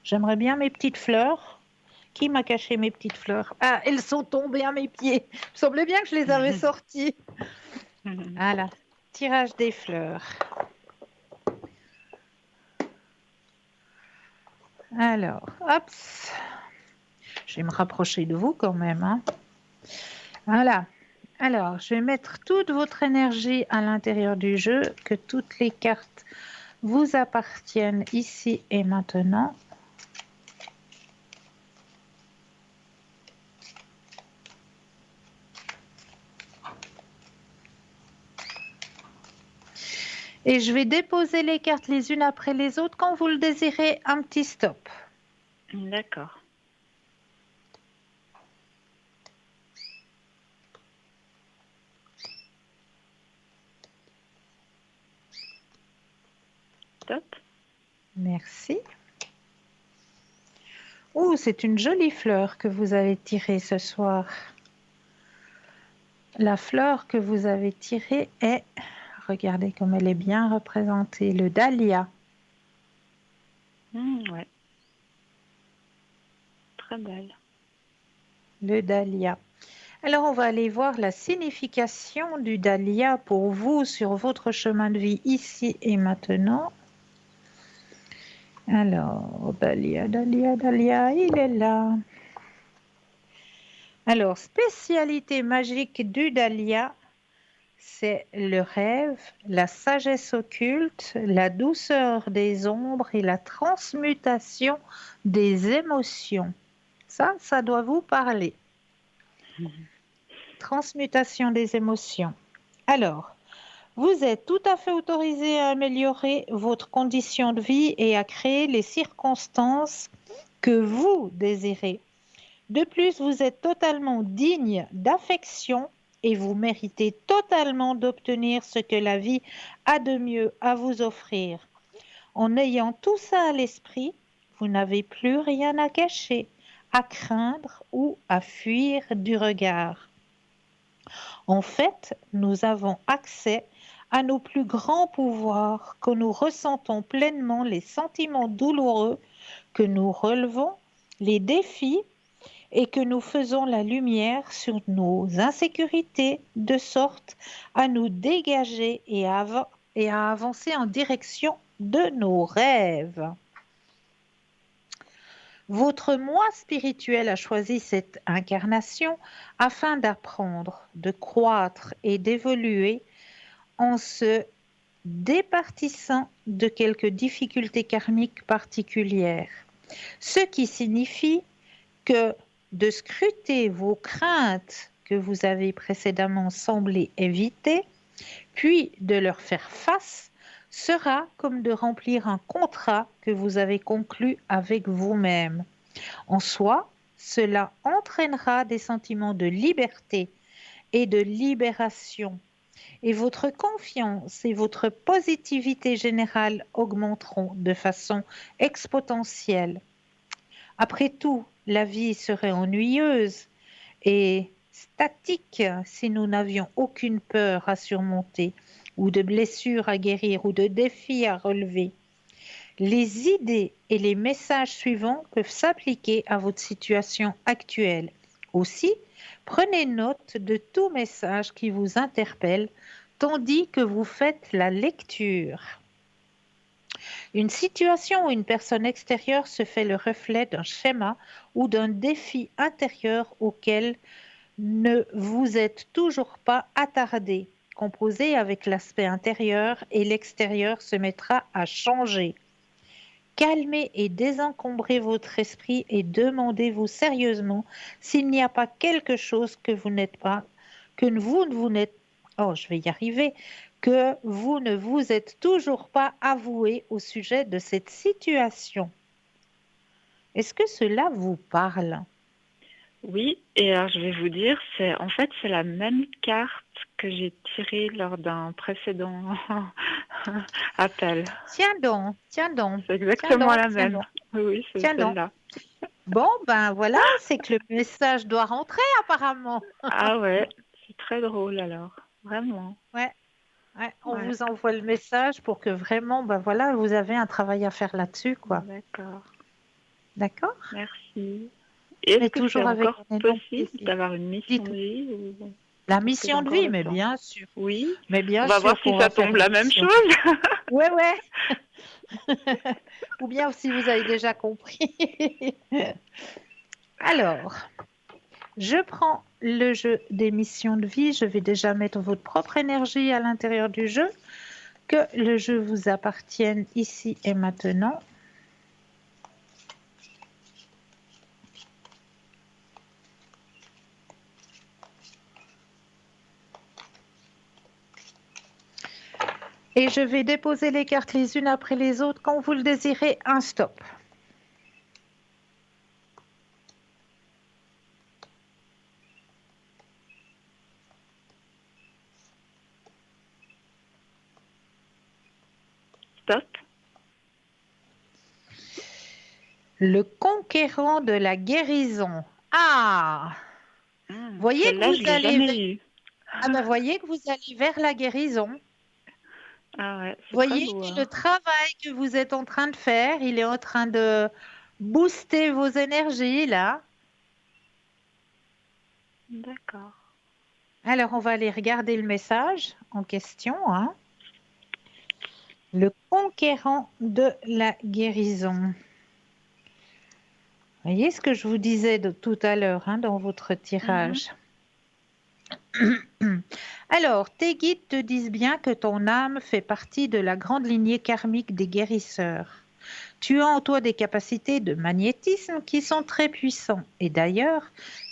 J'aimerais bien mes petites fleurs. Qui m'a caché mes petites fleurs? Ah, elles sont tombées à mes pieds. Il me semblait bien que je les avais sorties. Voilà, tirage des fleurs. Alors, hop, je vais me rapprocher de vous quand même, hein. Voilà. Alors, je vais mettre toute votre énergie à l'intérieur du jeu, que toutes les cartes vous appartiennent ici et maintenant. Et je vais déposer les cartes les unes après les autres. Quand vous le désirez, un petit stop.
D'accord. Top.
Merci. Oh, c'est une jolie fleur que vous avez tirée ce soir. La fleur que vous avez tirée est, regardez comme elle est bien représentée, le dahlia.
Ouais. Très belle.
Le dahlia. Alors, on va aller voir la signification du dahlia pour vous sur votre chemin de vie ici et maintenant. Alors, dahlia, dahlia, dahlia, il est là. Alors, spécialité magique du dahlia, c'est le rêve, la sagesse occulte, la douceur des ombres et la transmutation des émotions. Ça doit vous parler. Transmutation des émotions. Alors, vous êtes tout à fait autorisé à améliorer votre condition de vie et à créer les circonstances que vous désirez. De plus, vous êtes totalement digne d'affection et vous méritez totalement d'obtenir ce que la vie a de mieux à vous offrir. En ayant tout ça à l'esprit, vous n'avez plus rien à cacher, à craindre ou à fuir du regard. En fait, nous avons accès à nos plus grands pouvoirs quand nous ressentons pleinement les sentiments douloureux que nous relevons, les défis et que nous faisons la lumière sur nos insécurités de sorte à nous dégager et à avancer en direction de nos rêves. Votre moi spirituel a choisi cette incarnation afin d'apprendre, de croître et d'évoluer en se départissant de quelques difficultés karmiques particulières, ce qui signifie que de scruter vos craintes que vous avez précédemment semblé éviter, puis de leur faire face, sera comme de remplir un contrat que vous avez conclu avec vous-même. En soi, cela entraînera des sentiments de liberté et de libération, et votre confiance et votre positivité générale augmenteront de façon exponentielle. Après tout, la vie serait ennuyeuse et statique si nous n'avions aucune peur à surmonter, ou de blessures à guérir, ou de défis à relever. Les idées et les messages suivants peuvent s'appliquer à votre situation actuelle. Aussi, prenez note de tout message qui vous interpelle tandis que vous faites la lecture. Une situation ou une personne extérieure se fait le reflet d'un schéma ou d'un défi intérieur auquel ne vous êtes toujours pas attardé. Composez avec l'aspect intérieur et l'extérieur se mettra à changer. Calmez et désencombrez votre esprit et demandez-vous sérieusement s'il n'y a pas quelque chose que vous n'êtes pas, que vous n'êtes, oh, je vais y arriver, que vous ne vous êtes toujours pas avoué au sujet de cette situation. Est-ce que cela vous parle?
Oui, et alors je vais vous dire, c'est la même carte que j'ai tirée lors d'un précédent appel.
Tiens donc, tiens donc,
C'est
tiens
exactement
donc,
la
tiens
même.
donc,
Oui, oui, c'est
tiens donc.
celle-là.
Bon, ben voilà, c'est que le message doit rentrer apparemment.
Ah ouais, c'est très drôle alors, vraiment.
Ouais, ouais, on
Ouais,
vous envoie le message pour que vraiment, ben voilà, vous avez un travail à faire là-dessus, quoi.
d'accord,
D'accord?
merci. Et est-ce
Mais
que c'est
toujours avec
encore
un énorme
possible
plaisir.
d'avoir une mission de
Dites-moi.
vie ou
La
est-ce que j'ai
mission de
encore
vie,
le temps? Oui,
mais
on
bien
va voir
sûr
si
qu'on
ça
va faire
tombe
une
la même
mission.
chose.
Ouais, ouais. Ou bien si vous avez déjà compris. Alors, je prends le jeu des missions de vie. Je vais déjà mettre votre propre énergie à l'intérieur du jeu. Que le jeu vous appartienne ici et maintenant. Et je vais déposer les cartes les unes après les autres. Quand vous le désirez, un stop.
Stop.
Le conquérant de la guérison. Ah, voyez que
Celle-là, je
vous
l'ai
allez vers...
jamais eue.
Ah ben, voyez que vous allez vers la guérison.
Ah ouais, c'est très
Voyez
beau,
que le
hein.
travail que vous êtes en train de faire, il est en train de booster vos énergies là.
D'accord.
Alors, on va aller regarder le message en question, hein. Le conquérant de la guérison. Voyez ce que je vous disais tout à l'heure, hein, dans votre
Mhm.
tirage. Alors, tes guides te disent bien que ton âme fait partie de la grande lignée karmique des guérisseurs. Tu as en toi des capacités de magnétisme qui sont très puissantes. Et d'ailleurs,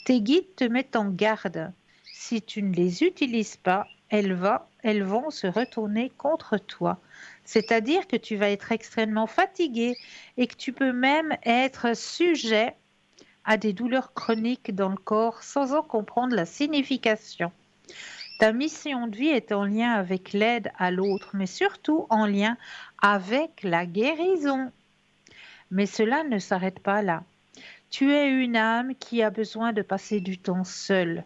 tes guides te mettent en garde. Si tu ne les utilises pas, elles vont se retourner contre toi. C'est-à-dire que tu vas être extrêmement fatigué et que tu peux même être sujet à des douleurs chroniques dans le corps sans en comprendre la signification. Ta mission de vie est en lien avec l'aide à l'autre, mais surtout en lien avec la guérison. Mais cela ne s'arrête pas là. Tu es une âme qui a besoin de passer du temps seule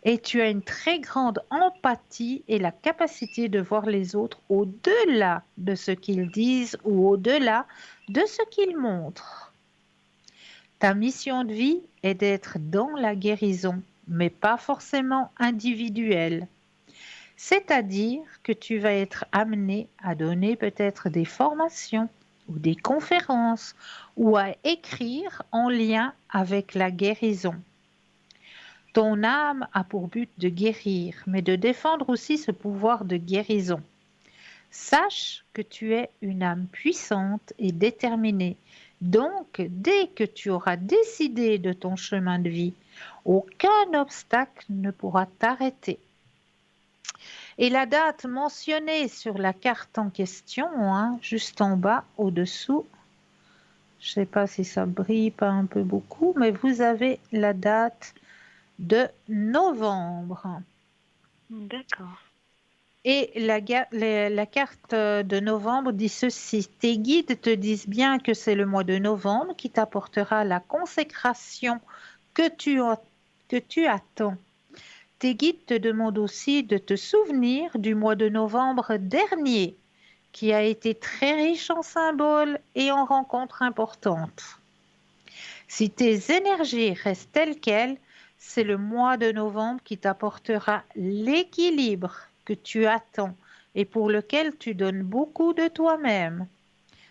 et tu as une très grande empathie et la capacité de voir les autres au-delà de ce qu'ils disent ou au-delà de ce qu'ils montrent. Ta mission de vie est d'être dans la guérison, mais pas forcément individuelle. C'est-à-dire que tu vas être amené à donner peut-être des formations ou des conférences ou à écrire en lien avec la guérison. Ton âme a pour but de guérir, mais de défendre aussi ce pouvoir de guérison. Sache que tu es une âme puissante et déterminée. Donc, dès que tu auras décidé de ton chemin de vie, aucun obstacle ne pourra t'arrêter. Et la date mentionnée sur la carte en question, hein, juste en bas, au-dessous, je ne sais pas si ça brille pas un peu beaucoup, mais vous avez la date de novembre.
D'accord.
Et la carte de novembre dit ceci. Tes guides te disent bien que c'est le mois de novembre qui t'apportera la consécration que que tu attends. Tes guides te demandent aussi de te souvenir du mois de novembre dernier, qui a été très riche en symboles et en rencontres importantes. Si tes énergies restent telles quelles, c'est le mois de novembre qui t'apportera l'équilibre que tu attends et pour lequel tu donnes beaucoup de toi-même.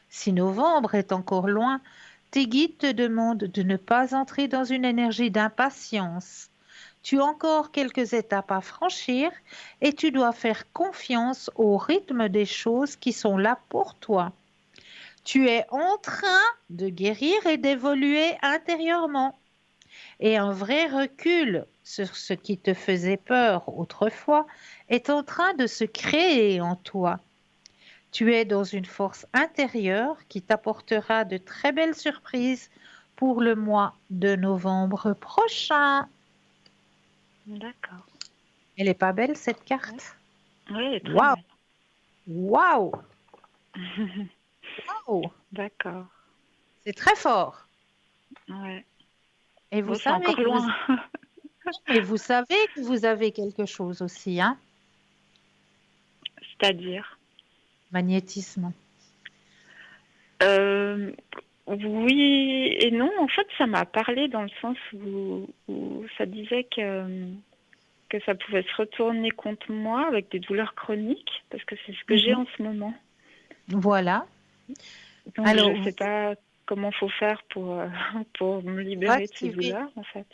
Si novembre est encore loin, tes guides te demandent de ne pas entrer dans une énergie d'impatience. Tu as encore quelques étapes à franchir et tu dois faire confiance au rythme des choses qui sont là pour toi. Tu es en train de guérir et d'évoluer intérieurement. Et un vrai recul sur ce qui te faisait peur autrefois est en train de se créer en toi. Tu es dans une force intérieure qui t'apportera de très belles surprises pour le mois de novembre prochain.
D'accord.
Elle est pas belle cette carte?
Oui, elle est très
Waouh!
belle.
Waouh! Waouh!
D'accord.
C'est très fort.
Ouais.
Et vous
Bon, c'est
savez
encore
que
loin.
mais vous savez que vous avez quelque chose aussi, hein?
C'est-à-dire?
Magnétisme.
Euh, oui et non. En fait, ça m'a parlé dans le sens où ça disait que ça pouvait se retourner contre moi avec des douleurs chroniques, parce que c'est ce que j'ai
Mhm.
en ce moment.
Voilà.
Donc, je
Alors,
ne sais pas comment faut faire pour, pour me
pour
libérer de ces
activer,
douleurs, en fait.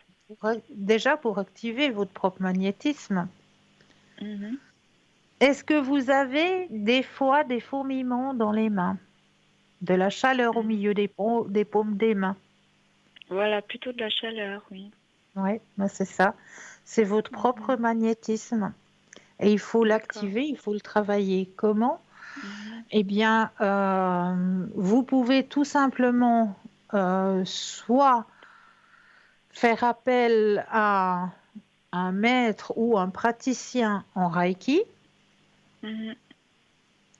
déjà pour activer votre propre magnétisme,
Mhm.
est-ce que vous avez des fois des fourmillements dans les mains, de la chaleur au
Mhm.
milieu des paumes des mains?
Voilà, plutôt de la chaleur, oui.
Oui, ben c'est ça. C'est votre propre
Mhm.
magnétisme. Et il faut
D'accord.
l'activer, il faut le travailler. Comment?
Mhm.
Eh bien, vous pouvez tout simplement soit faire appel à un maître ou un praticien en Reiki
Mhm.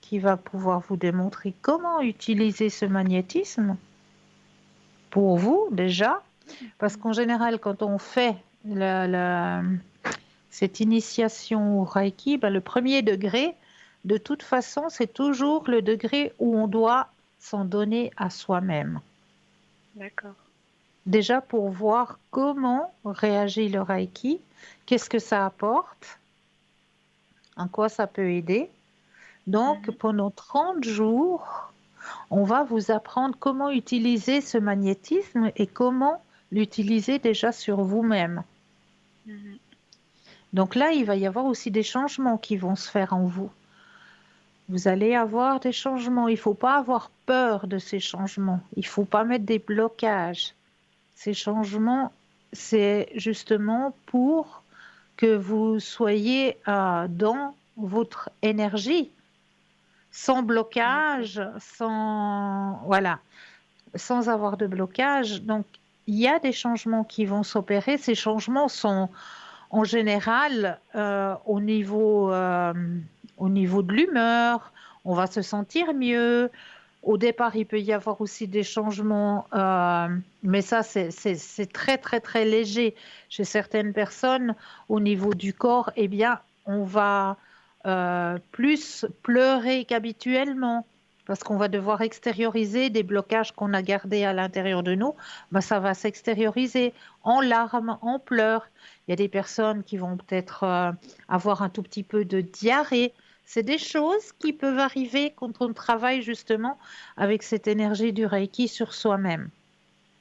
qui va pouvoir vous démontrer comment utiliser ce magnétisme pour vous déjà. Parce qu'en général, quand on fait cette initiation au Reiki, ben, le premier degré, de toute façon, c'est toujours le degré où on doit s'en donner à soi-même.
D'accord.
Déjà pour voir comment réagit le Reiki, qu'est-ce que ça apporte, en quoi ça peut aider. Donc,
Mhm.
pendant 30 jours, on va vous apprendre comment utiliser ce magnétisme et comment l'utiliser déjà sur vous-même.
Mhm.
Donc là, il va y avoir aussi des changements qui vont se faire en vous. Vous allez avoir des changements. Il ne faut pas avoir peur de ces changements. Il ne faut pas mettre des blocages. Ces changements, c'est justement pour que vous soyez dans votre énergie, sans
D'accord.
blocage, voilà, sans avoir de blocage. Donc, il y a des changements qui vont s'opérer. Ces changements sont en général au niveau de l'humeur. On va se sentir mieux. Au départ, il peut y avoir aussi des changements, mais ça, c'est très, très, très léger. Chez certaines personnes, au niveau du corps, eh bien, on va plus pleurer qu'habituellement parce qu'on va devoir extérioriser des blocages qu'on a gardés à l'intérieur de nous. Ben, ça va s'extérioriser en larmes, en pleurs. Il y a des personnes qui vont peut-être avoir un tout petit peu de diarrhée. C'est des choses qui peuvent arriver quand on travaille justement avec cette énergie du Reiki sur soi-même.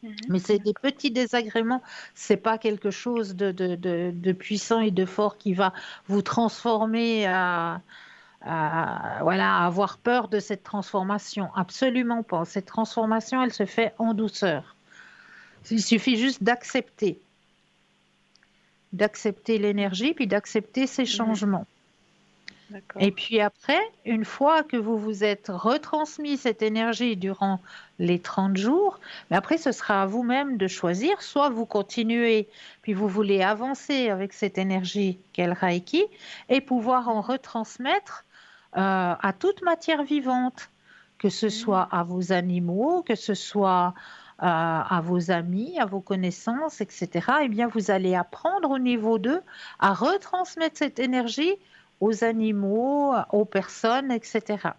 Mhm.
Mais c'est des
D'accord.
petits désagréments, c'est pas quelque chose de puissant et de fort qui va vous transformer voilà, à avoir peur de cette transformation. Absolument pas. Cette transformation, elle se fait en douceur. Il suffit juste d'accepter l'énergie, puis d'accepter ces
Mhm.
changements. Et
D'accord.
puis après, une fois que vous vous êtes retransmis cette énergie durant les 30 jours, mais après, ce sera à vous-même de choisir, soit vous continuez, puis vous voulez avancer avec cette énergie qu'est le Reiki, et pouvoir en
Mhm.
retransmettre à toute matière vivante, que ce
Mhm.
soit à vos animaux, que ce soit à vos amis, à vos connaissances, etc. Eh bien, vous allez apprendre au niveau 2 à retransmettre cette énergie aux animaux, aux personnes, etc.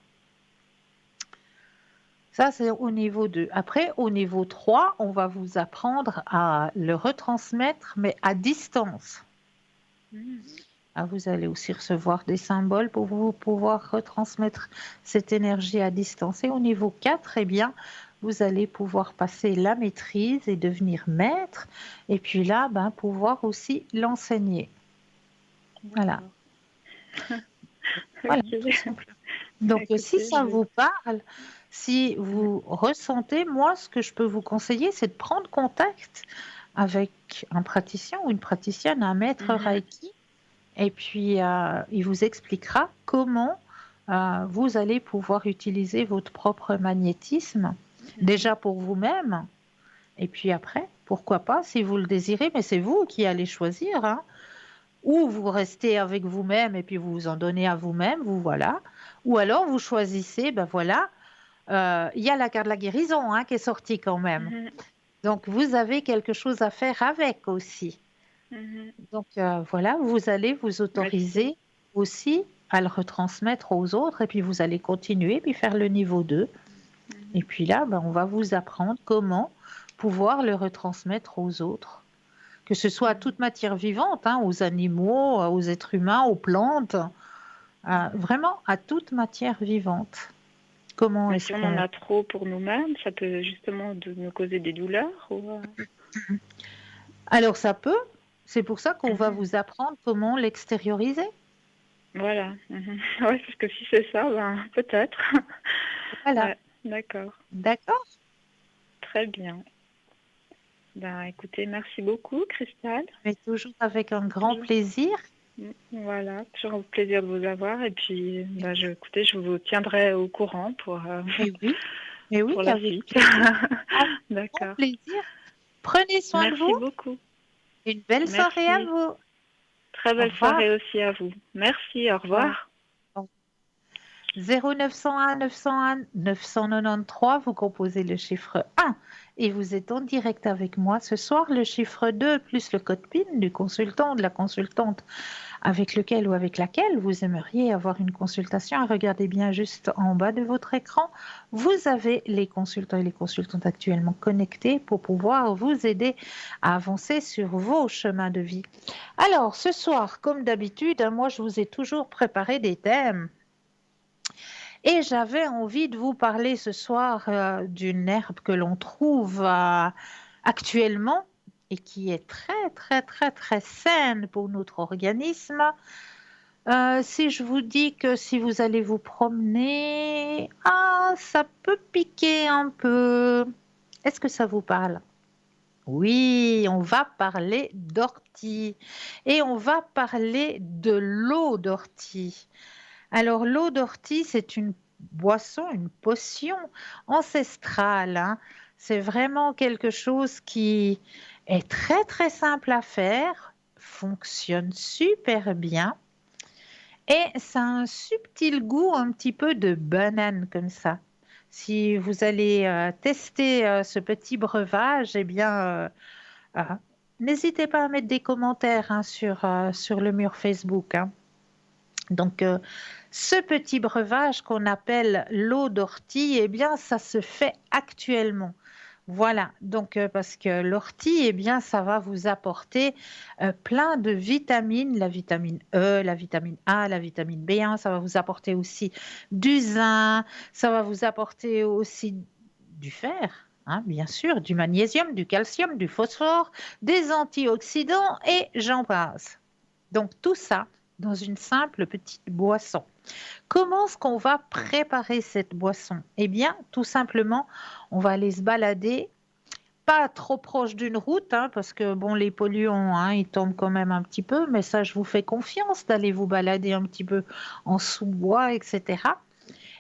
Ça, c'est au niveau 2. Après, au niveau 3, on va vous apprendre à le retransmettre, mais à distance.
Mhm.
Vous allez aussi recevoir des symboles pour vous pouvoir retransmettre cette énergie à distance. Et au niveau 4, eh bien, vous allez pouvoir passer la maîtrise et devenir maître. Et puis là, ben, pouvoir aussi l'enseigner. Voilà.
D'accord.
Voilà,
Ok.
tout simplement. Donc, si
Écoutez,
ça
je vais.
vous parle, si
Mhm.
vous ressentez, moi, ce que je peux vous conseiller, c'est de prendre contact avec un praticien ou une praticienne, un maître
Mhm.
Reiki, et puis il vous expliquera comment vous allez pouvoir utiliser votre propre magnétisme,
Mhm.
déjà pour vous-même, Et puis après, pourquoi pas, si vous le désirez, mais c'est vous qui allez choisir, hein. Ou vous restez avec vous-même et puis vous vous en donnez à vous-même, vous voilà. Ou alors vous choisissez, ben voilà, il y a la carte de la guérison, hein, qui est sortie quand même.
Mhm.
Donc vous avez quelque chose à faire avec aussi.
Mhm.
Donc voilà, vous allez vous
Merci.
autoriser aussi à le retransmettre aux autres et puis vous allez continuer puis faire le niveau 2. Et
Mhm.
puis là, ben, on va vous apprendre comment pouvoir le retransmettre aux autres. Que ce soit à toute matière vivante, hein, aux animaux, aux êtres humains, aux plantes, vraiment à toute matière vivante. Comment
Mais
est-ce
si on en
qu'on...
a trop pour nous-mêmes, ça peut justement nous causer des douleurs
Alors ça peut, c'est pour ça qu'on va
Mhm.
vous apprendre comment l'extérioriser.
Voilà. Mhm. Ouais, parce que si c'est ça, ben peut-être.
Voilà,
Ouais, d'accord.
d'accord?
Très bien. Ben écoutez, merci beaucoup, Cristal.
Mais toujours avec un grand
Toujours.
plaisir.
Voilà, toujours un plaisir de vous avoir. Et puis, ben, écoutez, je vous tiendrai au courant
Mais oui,
pour la
avec
suite.
plaisir. Avec grand
D'accord.
plaisir. Prenez soin de
Merci
vous.
beaucoup.
Une belle soirée à
Merci.
vous.
Très
Au
belle
revoir.
soirée aussi à vous. Merci, au
Au revoir.
revoir.
0901 901 993, vous composez le chiffre 1 et vous êtes en direct avec moi ce soir. Le chiffre 2 plus le code PIN du consultant ou de la consultante avec lequel ou avec laquelle vous aimeriez avoir une consultation. Regardez bien juste en bas de votre écran. Vous avez les consultants et les consultantes actuellement connectés pour pouvoir vous aider à avancer sur vos chemins de vie. Alors, ce soir, comme d'habitude, moi, je vous ai toujours préparé des thèmes. Et j'avais envie de vous parler ce soir d'une herbe que l'on trouve actuellement et qui est très, très, très, très saine pour notre organisme. Si je vous dis que si vous allez vous promener, ça peut piquer un peu. Est-ce que ça vous parle? Oui, on va parler d'ortie et on va parler de l'eau d'ortie. Alors, l'eau d'ortie, c'est une boisson, une potion ancestrale, hein. C'est vraiment quelque chose qui est très, très simple à faire, fonctionne super bien et ça a un subtil goût un petit peu de banane comme ça. Si vous allez tester ce petit breuvage, eh bien, euh, n'hésitez pas à mettre des commentaires, hein, sur le mur Facebook, hein. Donc, ce petit breuvage qu'on appelle l'eau d'ortie, eh bien, ça se fait actuellement. Voilà, donc parce que l'ortie, eh bien, ça va vous apporter plein de vitamines, la vitamine E, la vitamine A, la vitamine B1, ça va vous apporter aussi du zinc, ça va vous apporter aussi du fer, hein, bien sûr, du magnésium, du calcium, du phosphore, des antioxydants et j'en passe. Donc tout ça dans une simple petite boisson. Comment est-ce qu'on va préparer cette boisson? Eh bien, tout simplement, on va aller se balader, pas trop proche d'une route, hein, parce que bon, les polluants, hein, ils tombent quand même un petit peu, mais ça, je vous fais confiance d'aller vous balader un petit peu en sous-bois, etc.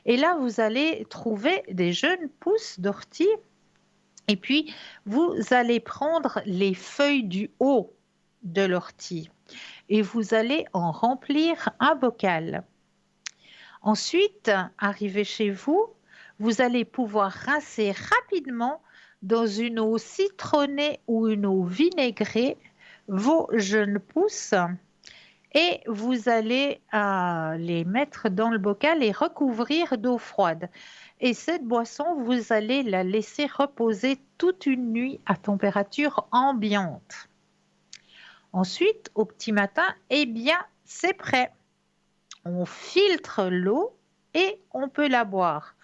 Et là, vous allez trouver des jeunes pousses d'ortie, et puis vous allez prendre les feuilles du haut de l'ortie et vous allez en remplir un bocal. Ensuite, arrivé chez vous, vous allez pouvoir rincer rapidement dans une eau citronnée ou une eau vinaigrée vos jeunes pousses et vous allez les mettre dans le bocal et recouvrir d'eau froide. Et cette boisson, vous allez la laisser reposer toute une nuit à température ambiante. Ensuite, au petit matin, eh bien, c'est prêt. On filtre l'eau et on peut la boire.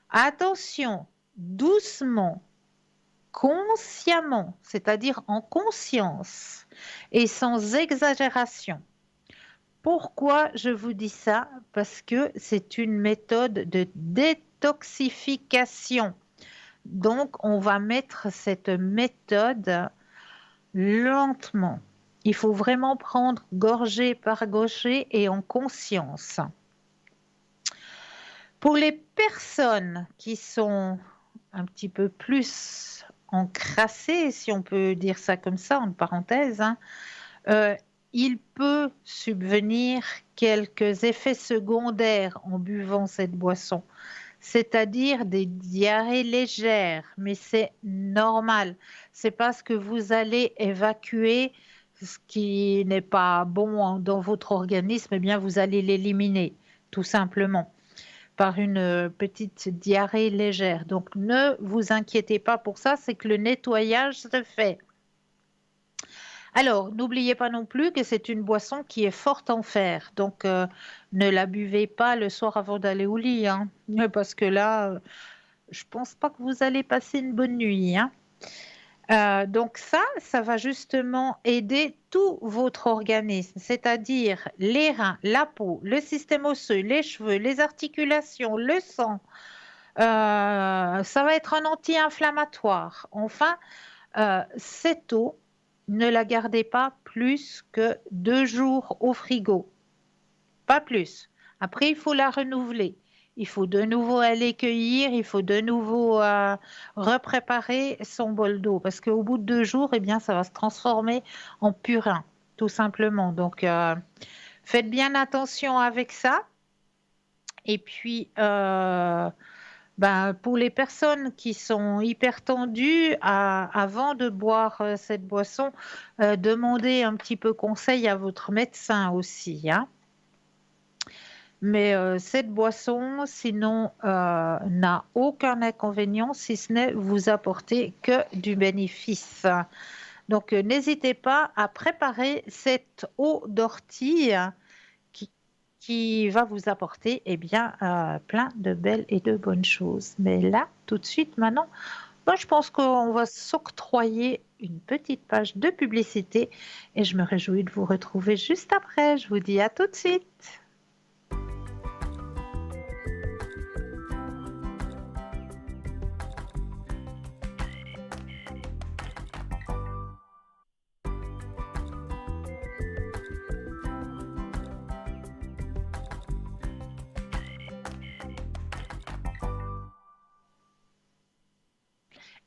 Attention, doucement, consciemment, c'est-à-dire en conscience et sans exagération. Pourquoi je vous dis ça? Parce que c'est une méthode de détoxification. Donc, on va mettre cette méthode lentement. Il faut vraiment prendre gorgée par gorgée et en conscience. Pour les personnes qui sont un petit peu plus encrassé, si on peut dire ça comme ça, en parenthèse, hein, euh, il peut subvenir quelques effets secondaires en buvant cette boisson, c'est-à-dire des diarrhées légères, mais c'est normal. C'est parce que vous allez évacuer ce qui n'est pas bon dans votre organisme, eh bien vous allez l'éliminer, tout simplement, par une petite diarrhée légère. Donc ne vous inquiétez pas pour ça, c'est que le nettoyage se fait. Alors, n'oubliez pas non plus que c'est une boisson qui est forte en fer. Donc, ne la buvez pas le soir avant d'aller au lit, hein, parce que là, je pense pas que vous allez passer une bonne nuit, hein. Donc ça va justement aider tout votre organisme, c'est-à-dire les reins, la peau, le système osseux, les cheveux, les articulations, le sang. Ça va être un anti-inflammatoire. Enfin, cette eau, ne la gardez pas plus que 2 jours au frigo, pas plus. Après, il faut la renouveler. Il faut de nouveau aller cueillir, il faut de nouveau repréparer son bol d'eau parce qu'au bout de 2 jours, eh bien, ça va se transformer en purin, tout simplement. Donc, faites bien attention avec ça. Et puis, ben, pour les personnes qui sont hyper tendues, avant de boire cette boisson, demandez un petit peu conseil à votre médecin aussi, hein. Mais cette boisson, sinon, n'a aucun inconvénient, si ce n'est vous apporter que du bénéfice. Donc, n'hésitez pas à préparer cette eau d'ortie qui, qui va vous apporter eh bien, plein de belles et de bonnes choses. Mais là, tout de suite, maintenant, moi, je pense qu'on va s'octroyer une petite page de publicité et je me réjouis de vous retrouver juste après. Je vous dis à tout de suite.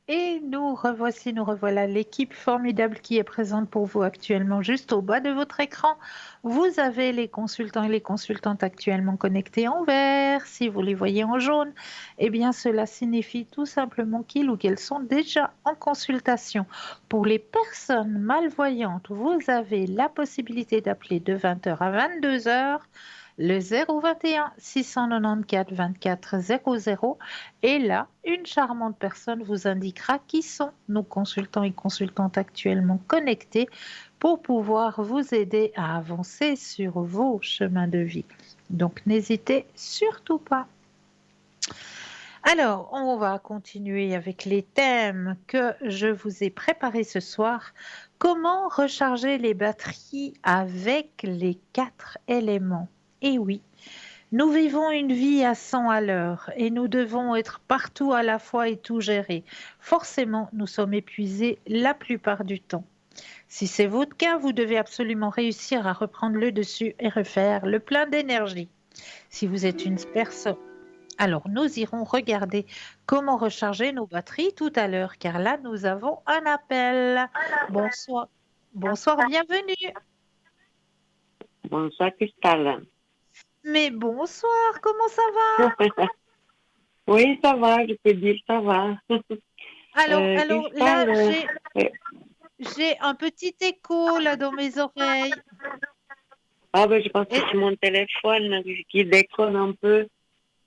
Et nous revoilà l'équipe formidable qui est présente pour vous actuellement juste au bas de votre écran. Vous avez les consultants et les consultantes actuellement connectés en vert. Si vous les voyez en jaune, eh bien cela signifie tout simplement qu'ils ou qu'elles sont déjà en consultation. Pour les personnes malvoyantes, vous avez la possibilité d'appeler de 20h à 22h le 021 694 24 00 et là, une charmante personne vous indiquera qui sont nos consultants et consultantes actuellement connectés pour pouvoir vous aider à avancer sur vos chemins de vie. Donc, n'hésitez surtout pas. Alors, on va continuer avec les thèmes que je vous ai préparés ce soir. Comment recharger les batteries avec les 4 éléments? Eh oui, nous vivons une vie à 100 à l'heure et nous devons être partout à la fois et tout gérer. Forcément, nous sommes épuisés la plupart du temps. Si c'est votre cas, vous devez absolument réussir à reprendre le dessus et refaire le plein d'énergie. Si vous êtes une personne, alors nous irons regarder comment recharger nos batteries tout à l'heure, car là, nous avons un appel. Bonsoir. Bonsoir, bienvenue.
Bonsoir Cristal.
Mais bonsoir, comment ça va?
Oui, ça va, je peux dire ça va.
Alors là,
Cristal,
j'ai un petit écho là dans mes oreilles.
ben, je pense que c'est mon téléphone qui déconne un peu.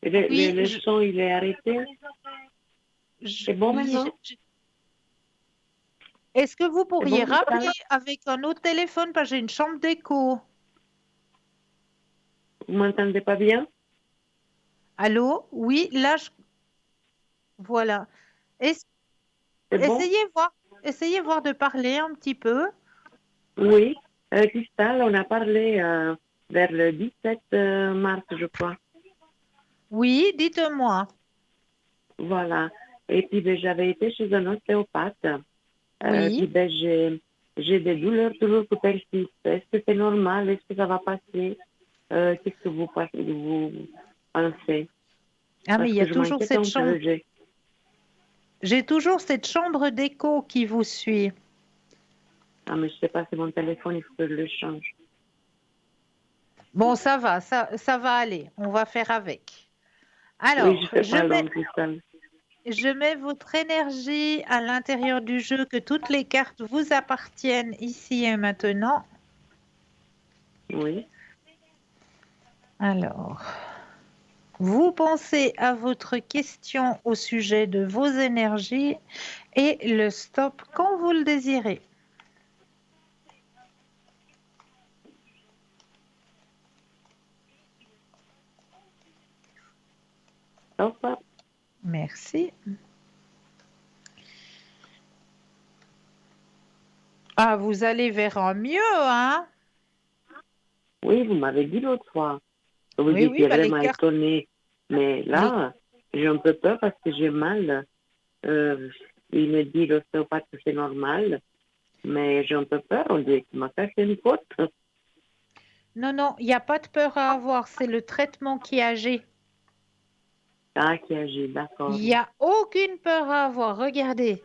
Oui,
Le son, il est arrêté. C'est bon maintenant?
Est-ce que vous pourriez
bon,
rappeler avec un autre téléphone parce que j'ai une chambre d'écho?
Vous m'entendez pas bien?
Allô? Oui, là, voilà.
C'est bon?
Essayez voir de parler un petit peu.
Oui. Cristal, on a parlé vers le 17 mars, je crois.
Oui, dites-moi.
Voilà. Et puis, ben, j'avais été chez un ostéopathe.
Oui.
Puis, ben, j'ai des douleurs toujours qui persistent. Est-ce que c'est normal? Est-ce que ça va passer? Qu'est-ce que vous pensez?
Ah, mais il y a toujours cette chance. J'ai toujours cette chambre d'écho qui vous suit.
Ah, mais je sais pas, c'est mon téléphone, il faut que je le change.
Bon, ça va, ça va aller. On va faire avec.
Oui, je
Alors,
fais pas long, Cristal.
je mets votre énergie à l'intérieur du jeu, que toutes les cartes vous appartiennent ici et maintenant.
Oui.
Alors, vous pensez à votre question au sujet de vos énergies et le stop quand vous le désirez.
Stop.
Merci. Ah, vous allez vers un mieux, hein?
Oui, vous m'avez dit l'autre fois. Vous
Oui, oui,
étiez
bah les
vraiment
cartes,
étonné. Mais
les-
là, j'ai un peu peur parce que j'ai mal. Euh, il me dit l'ostéopathe que c'est normal. Mais j'ai un peu peur. On dirait qu'il m'a fait une faute.
Non, non, il n'y a pas de peur à avoir, c'est le traitement qui agit.
Ah, qui agit, d'accord.
Il n'y a aucune peur à avoir. Regardez,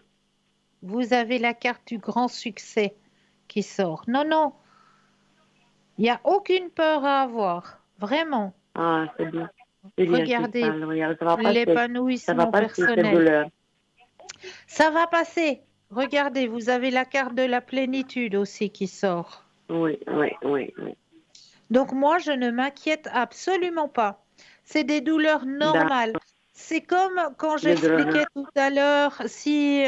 vous avez la carte du grand succès qui sort. Non, non, il n'y a aucune peur à avoir. Vraiment.
Ah, c'est bien. C'est bien,
Regardez
Cristal. Regarde, ça va passer. Ça va
l'épanouissement
passer, cette
personnel.
douleur.
Ça va passer. Regardez, vous avez la carte de la plénitude aussi qui sort.
Oui, oui, oui, oui.
Donc moi, je ne m'inquiète absolument pas. C'est des douleurs
D'accord,
normales. C'est comme quand
des douleurs.
j'expliquais tout à l'heure, si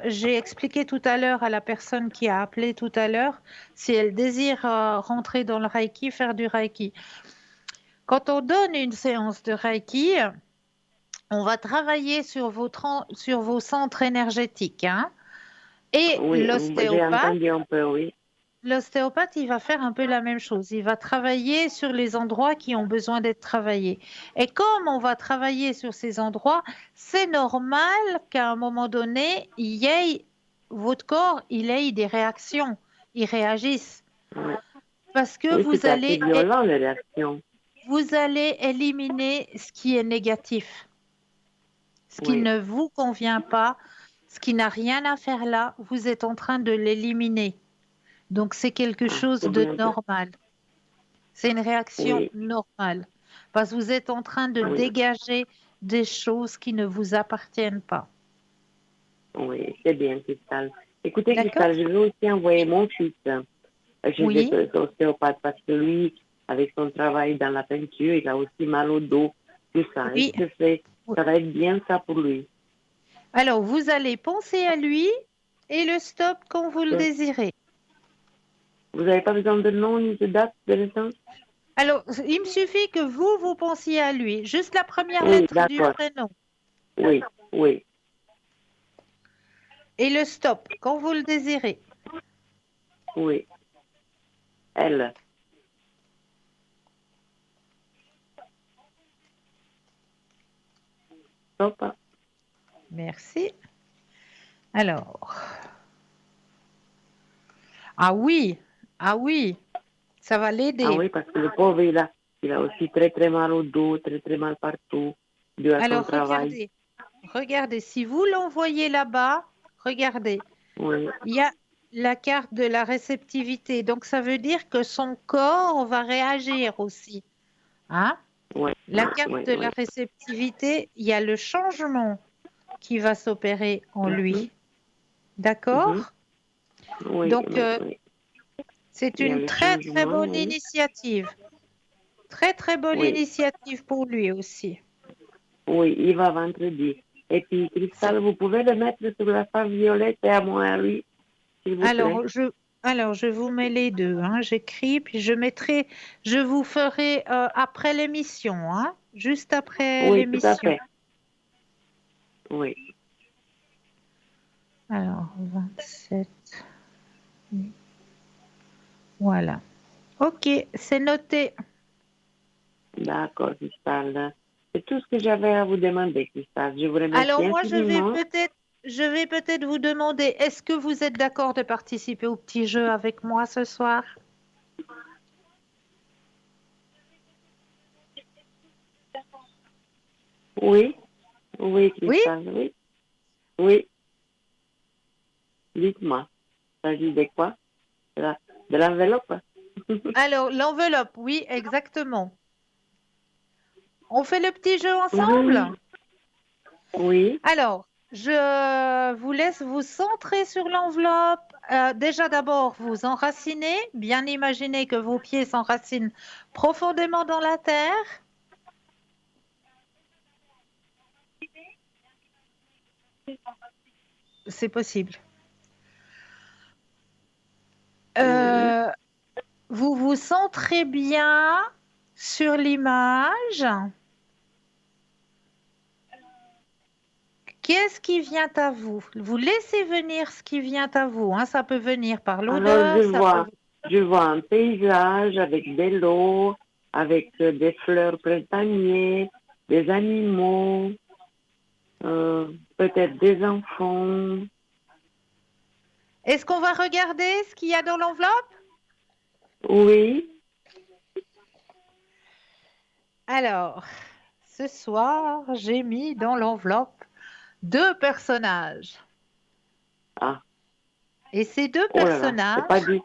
j'ai expliqué tout à l'heure à la personne qui a appelé tout à l'heure, si elle désire rentrer dans le Reiki, faire du Reiki. Quand on donne une séance de Reiki, on va travailler sur sur vos centres énergétiques, hein. Et
Oui, j'ai entendu un peu, oui.
l'ostéopathe, il va faire un peu la même chose. Il va travailler sur les endroits qui ont besoin d'être travaillés. Et comme on va travailler sur ces endroits, c'est normal qu'à un moment donné, votre corps, il ait des réactions, il réagisse.
Oui,
Parce que
oui, c'est assez violent, les réactions.
vous allez éliminer ce qui est négatif, ce qui
Oui,
ne vous convient pas, ce qui n'a rien à faire là, vous êtes en train de l'éliminer. Donc c'est quelque
ah,
chose
c'est
de
bien.
normal. C'est une réaction
Oui,
normale parce que vous êtes en train de
oui,
dégager des choses qui ne vous appartiennent pas.
oui, c'est bien, Cristal. Écoutez,
D'accord?
Cristal, je vais aussi envoyer mon fils chez
Oui,
des ostéopathes parce que lui, avec son travail dans la peinture, il a aussi mal au dos, tout ça.
oui.
Est-ce que ça va être bien ça pour lui?
Alors, vous allez penser à lui et le stop quand vous le désirez.
Vous n'avez pas besoin de nom ni de date de naissance?
Alors, il me suffit que vous pensiez à lui, juste la première
Oui,
lettre du
d'accord.
prénom
Oui, oui,
et le stop quand vous le désirez.
oui. Elle. Stop.
Merci. Alors, ah oui, ah oui, ça va
Ah
l'aider.
oui, parce que le pauvre, il a aussi très très mal au dos, très très mal partout, dû à son
Alors,
travail.
regardez, si vous l'envoyez là-bas, regardez,
Oui,
il y a la carte de la réceptivité. Donc, ça veut dire que son corps va réagir aussi, hein?
oui,
La
oui,
carte
oui,
de la
oui.
réceptivité, il y a le changement qui va s'opérer en
Mhm,
lui.
mhm.
D'accord?
Oui,
Donc,
oui, oui.
c'est
Il y a
une
le
très, très
changement,
bonne
oui.
initiative. Très, très bonne
Oui,
initiative pour lui aussi.
oui, il va vendredi. Et puis,
C'est-
Cristal, vous pouvez le mettre sur la femme violette et à moi à lui, s'il vous plaît.
Alors, je vous mets les deux, hein. J'écris, puis je vous ferai après l'émission, hein, juste après
Oui, tout à
l'émission.
fait. Oui,
Alors, 27, voilà. Ok, c'est noté.
d'accord, Cristal. C'est tout ce que j'avais à vous demander, Cristal. Je vous
Alors,
remercie
moi,
infiniment.
je vais peut-être vous demander, est-ce que vous êtes d'accord de participer au petit jeu avec moi ce soir?
Oui, oui,
Oui?
Cristal, oui. Oui. Dites-moi. Il s'agit de quoi? De l'enveloppe?
Alors, l'enveloppe, oui, exactement. On fait le petit jeu
Oui.
ensemble?
Oui.
Alors, je vous laisse vous centrer sur l'enveloppe. Déjà, d'abord, vous enracinez. Bien imaginer que vos pieds s'enracinent profondément dans la terre. C'est possible.
Oui.
Vous vous centrez bien sur l'image. Qu'est-ce qui vient à vous? Vous laissez venir ce qui vient à vous, hein. Ça peut venir par
Alors,
l'odeur, ça peut...
je vois un paysage avec de l'eau, avec des fleurs printaniers, des animaux, peut-être des enfants.
Est-ce qu'on va regarder ce qu'il y a dans l'enveloppe?
Oui.
Alors, ce soir, j'ai mis dans l'enveloppe 2 personnages.
Ah,
Et ces 2
oh là là, c'est pas
personnages,
du...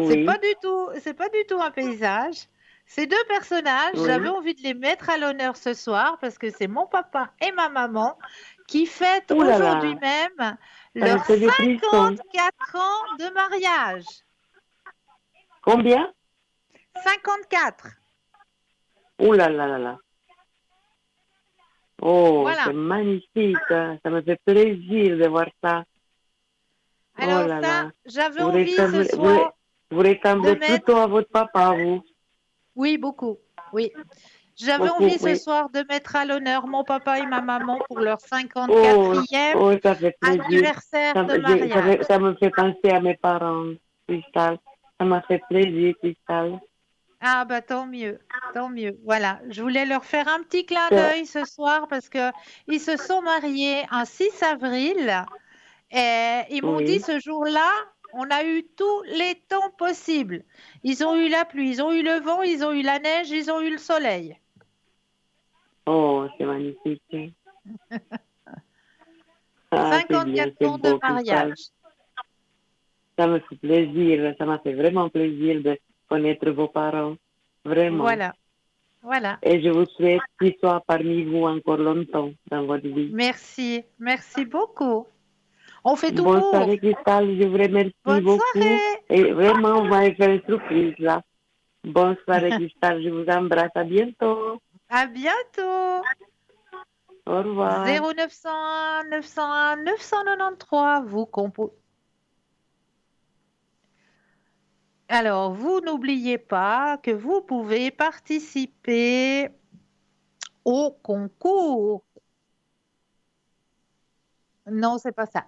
c'est pas
Oui,
du tout un paysage. Ces 2 personnages,
oui.
j'avais envie de les mettre à l'honneur ce soir parce que c'est mon papa et ma maman qui fêtent
Oh là
aujourd'hui
là,
même
ça me
leurs
fait des frissons.
54 ans de mariage.
Combien?
54.
Oh là là là là. Oh, c'est
Voilà.
magnifique, hein. Ça me fait plaisir de voir ça. Oh
Alors
là
ça,
là.
j'avais
Vous
envie ce
ressemblez,
soir
vous
de
ressemblez plutôt
mettre...
à votre papa, vous.
Oui, beaucoup. Oui. J'avais
Beaucoup,
envie ce
oui.
soir de mettre à l'honneur mon papa et ma maman pour leur
Oh,
54e
oh, ça fait plaisir.
anniversaire de mariage.
Ça me fait penser à mes parents, Cristal. Ça m'a fait plaisir, Cristal.
Ah bah tant mieux, tant mieux. Voilà, je voulais leur faire un petit clin
Ça-
d'œil ce soir parce que ils se sont mariés un 6 avril et ils m'ont dit
Oui.
ce jour-là, on a eu tous les temps possibles. Ils ont eu la pluie, ils ont eu le vent, ils ont eu la neige, ils ont eu le soleil.
Oh, c'est magnifique. Ah, c'est bien,
54
c'est
ans de
beau, Cristal.
mariage.
Ça me fait plaisir, ça m'a fait vraiment plaisir de connaître vos parents. Vraiment.
Voilà, voilà.
Et je vous souhaite qu'ils soient parmi vous encore longtemps dans votre vie.
Merci, merci beaucoup. On fait tout
Bonne
pour.
soirée, Cristal. Je vous remercie
Bonne
beaucoup.
soirée.
Et vraiment, on va faire une surprise là. Bonne soirée, Cristal. Je vous embrasse. À bientôt.
À bientôt.
Au revoir.
0901 901 993, vous composez. Alors, vous n'oubliez pas que vous pouvez participer au concours. Non, c'est pas ça.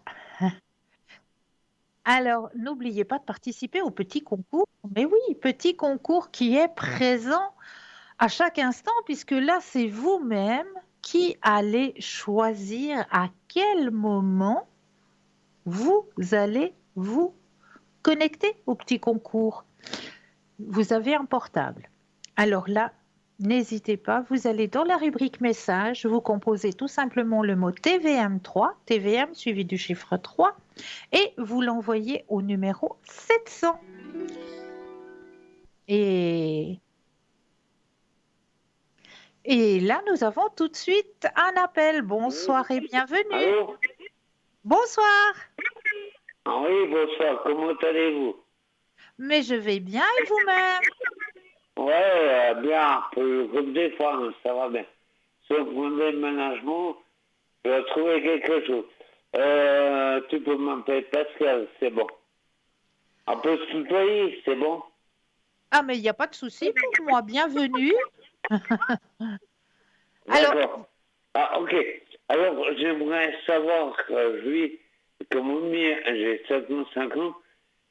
Alors, n'oubliez pas de participer au petit concours. Mais oui, petit concours qui est présent à chaque instant, puisque là, c'est vous-même qui allez choisir à quel moment vous allez vous connecter au petit concours. Vous avez un portable. Alors là, n'hésitez pas, vous allez dans la rubrique message, vous composez tout simplement le mot TVM3, TVM suivi du chiffre 3, et vous l'envoyez au numéro 700. Et là, nous avons tout de suite un appel. Bonsoir et bienvenue.
Allô?
Bonsoir.
Ah oui, bonsoir, comment allez-vous?
Mais je vais bien et vous-même?
Ouais, bien, comme des fois, ça va bien. Sauf mon déménagement, je vais trouver quelque chose. Tu peux m'appeler Pascal, c'est bon. On peut se tutoyer, c'est bon?
Ah, mais il n'y a pas de souci pour moi. Bienvenue. Alors,
D'accord. Ah, ok. Alors, j'aimerais savoir que mon meilleur, j'ai 55 ans,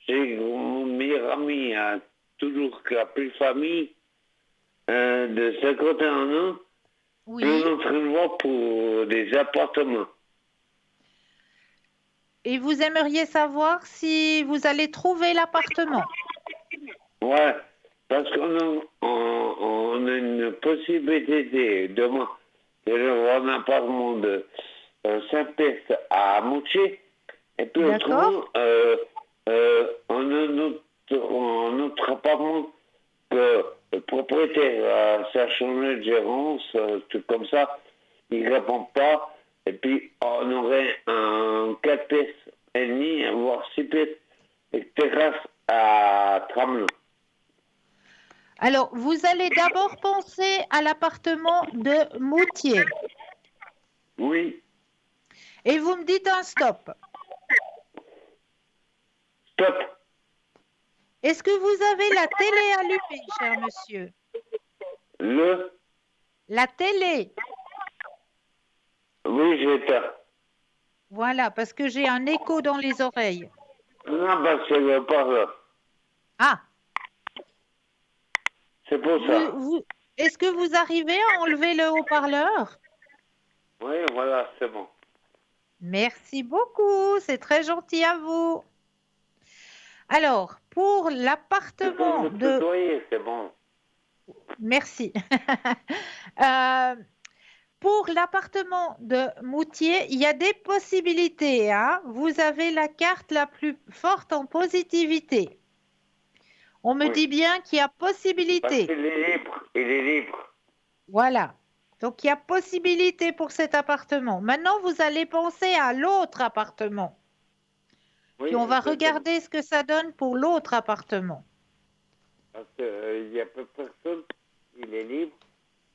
j'ai mon meilleur ami, toujours qui a plus de famille, de 51 ans,
oui.
on est en train de voir pour des appartements.
Et vous aimeriez savoir si vous allez trouver l'appartement?
Ouais, parce on a une possibilité demain de voir un appartement de 5 pièces à Moutier. Et puis
D'accord.
autrement, on a notre appartement que le propriétaire s'est changé de gérance, tout comme ça, il ne répond pas. Et puis on aurait un 4 pièces et demi, voire 6 pièces, et terrasse à Tramelin.
Alors, vous allez d'abord penser à l'appartement de Moutier.
Oui,
Et vous me dites un stop.
stop.
Est-ce que vous avez la télé allumée, cher monsieur? La télé.
Oui, j'éteins.
Voilà, parce que j'ai un écho dans les oreilles.
Non, bah, c'est le parleur.
Ah,
C'est pour ça.
est-ce que vous arrivez à enlever le haut-parleur?
Oui, voilà, c'est bon.
Merci beaucoup, c'est très gentil à vous. Alors, pour
Tu peux
l'appartement
me
de...
tutoyer, c'est bon.
Merci. Euh, pour l'appartement de Moutier, il y a des possibilités, hein. Vous avez la carte la plus forte en positivité. On me
Oui.
dit bien qu'il y a
Parce
possibilité.
qu'il est libre, il est libre.
Voilà. Donc, il y a possibilité pour cet appartement. Maintenant, vous allez penser à l'autre appartement.
Oui,
Puis, on va
exactement.
regarder ce que ça donne pour l'autre appartement.
Parce qu'il n'y a peu personne, il est libre,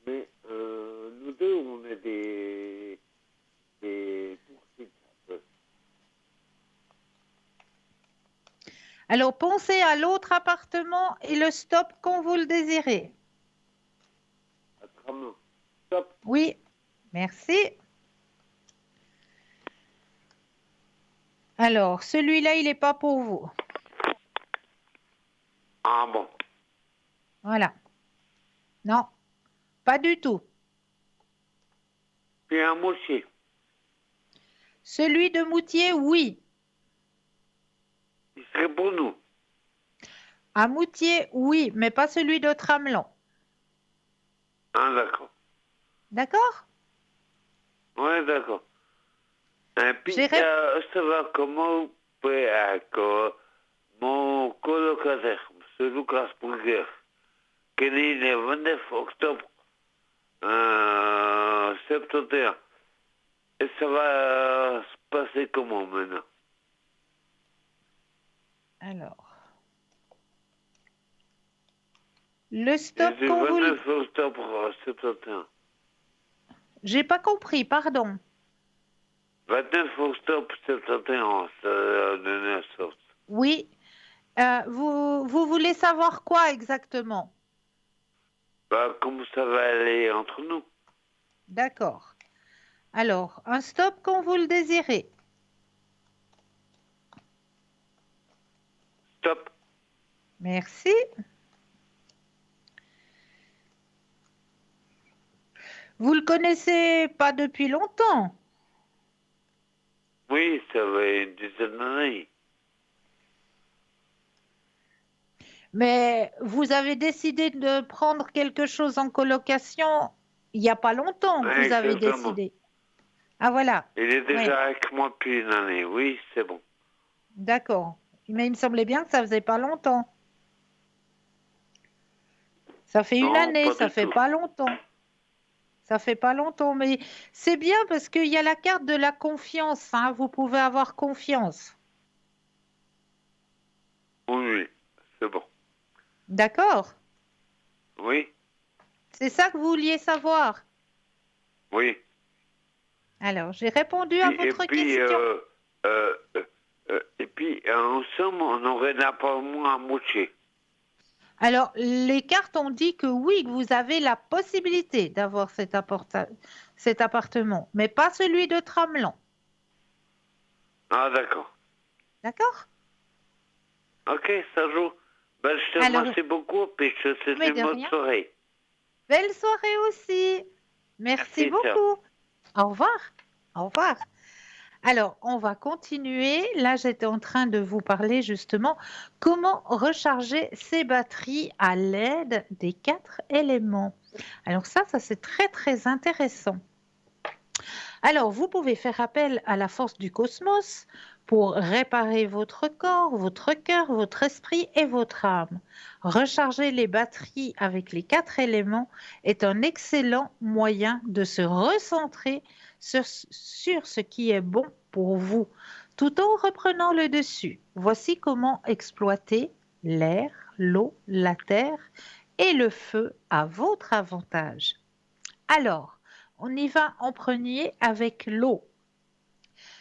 mais nous deux, on est des poursuites. un peu.
Alors, pensez à l'autre appartement et le stop quand vous le désirez.
À Tramelin. Stop.
Oui, merci. Alors, celui-là, il n'est pas pour vous.
Ah bon.
Voilà. Non, pas du tout.
Puis un moutier.
Celui de Moutier, oui.
Il serait pour nous.
À Moutier, oui, mais pas celui de Tramelan.
Ah, d'accord.
D'accord?
Ouais, d'accord. Et puis,
J'ai ré-
ça va comment vous pouvez mon colocataire, M. Lucas Brugger, qui est né le 29 octobre 71. Et ça va se passer comment maintenant?
Alors, le stop
C'est le
quand vous...
29 octobre 71.
J'ai pas compris, pardon.
29 octobre 71, ça de naissance.
Oui. Vous voulez savoir quoi exactement?
Bah, comment ça va aller entre nous?
D'accord. Alors, un stop quand vous le désirez.
Stop.
Merci. Vous le connaissez pas depuis longtemps,
Oui, ça va une dizaine d'années.
mais vous avez décidé de prendre quelque chose en colocation il n'y a pas longtemps que vous avez
Exactement.
décidé. Ah voilà,
Il est déjà
ouais,
avec moi depuis une année. Oui, c'est bon.
d'accord. Mais il me semblait bien que ça faisait pas longtemps. Ça fait une
Non,
année,
pas
ça
du
fait
tout.
pas longtemps. Ça fait pas longtemps, mais c'est bien parce qu'il y a la carte de la confiance, hein. Vous pouvez avoir confiance.
Oui, c'est bon.
D'accord?
Oui,
C'est ça que vous vouliez savoir.
oui.
Alors, j'ai répondu à votre question.
Et puis, en somme, on aurait l'appartement à moitié.
Alors, les cartes ont dit que oui, que vous avez la possibilité d'avoir cet appartement, mais pas celui de Tramelan.
Ah, d'accord.
D'accord?
Ok, ça joue. Ben, je te
Alors,
remercie beaucoup, puis je te souhaite
mais
une
de
bonne
rien.
soirée.
Belle soirée aussi. Merci
Merci, ciao.
beaucoup. Au revoir. Au revoir. Alors, on va continuer. Là, j'étais en train de vous parler justement comment recharger ses batteries à l'aide des 4 éléments. Alors ça c'est très, très intéressant. Alors, vous pouvez faire appel à la force du cosmos pour réparer votre corps, votre cœur, votre esprit et votre âme. Recharger les batteries avec les 4 éléments est un excellent moyen de se recentrer sur ce qui est bon pour vous, tout en reprenant le dessus. Voici comment exploiter l'air, l'eau, la terre et le feu à votre avantage. Alors, on y va en premier avec l'eau.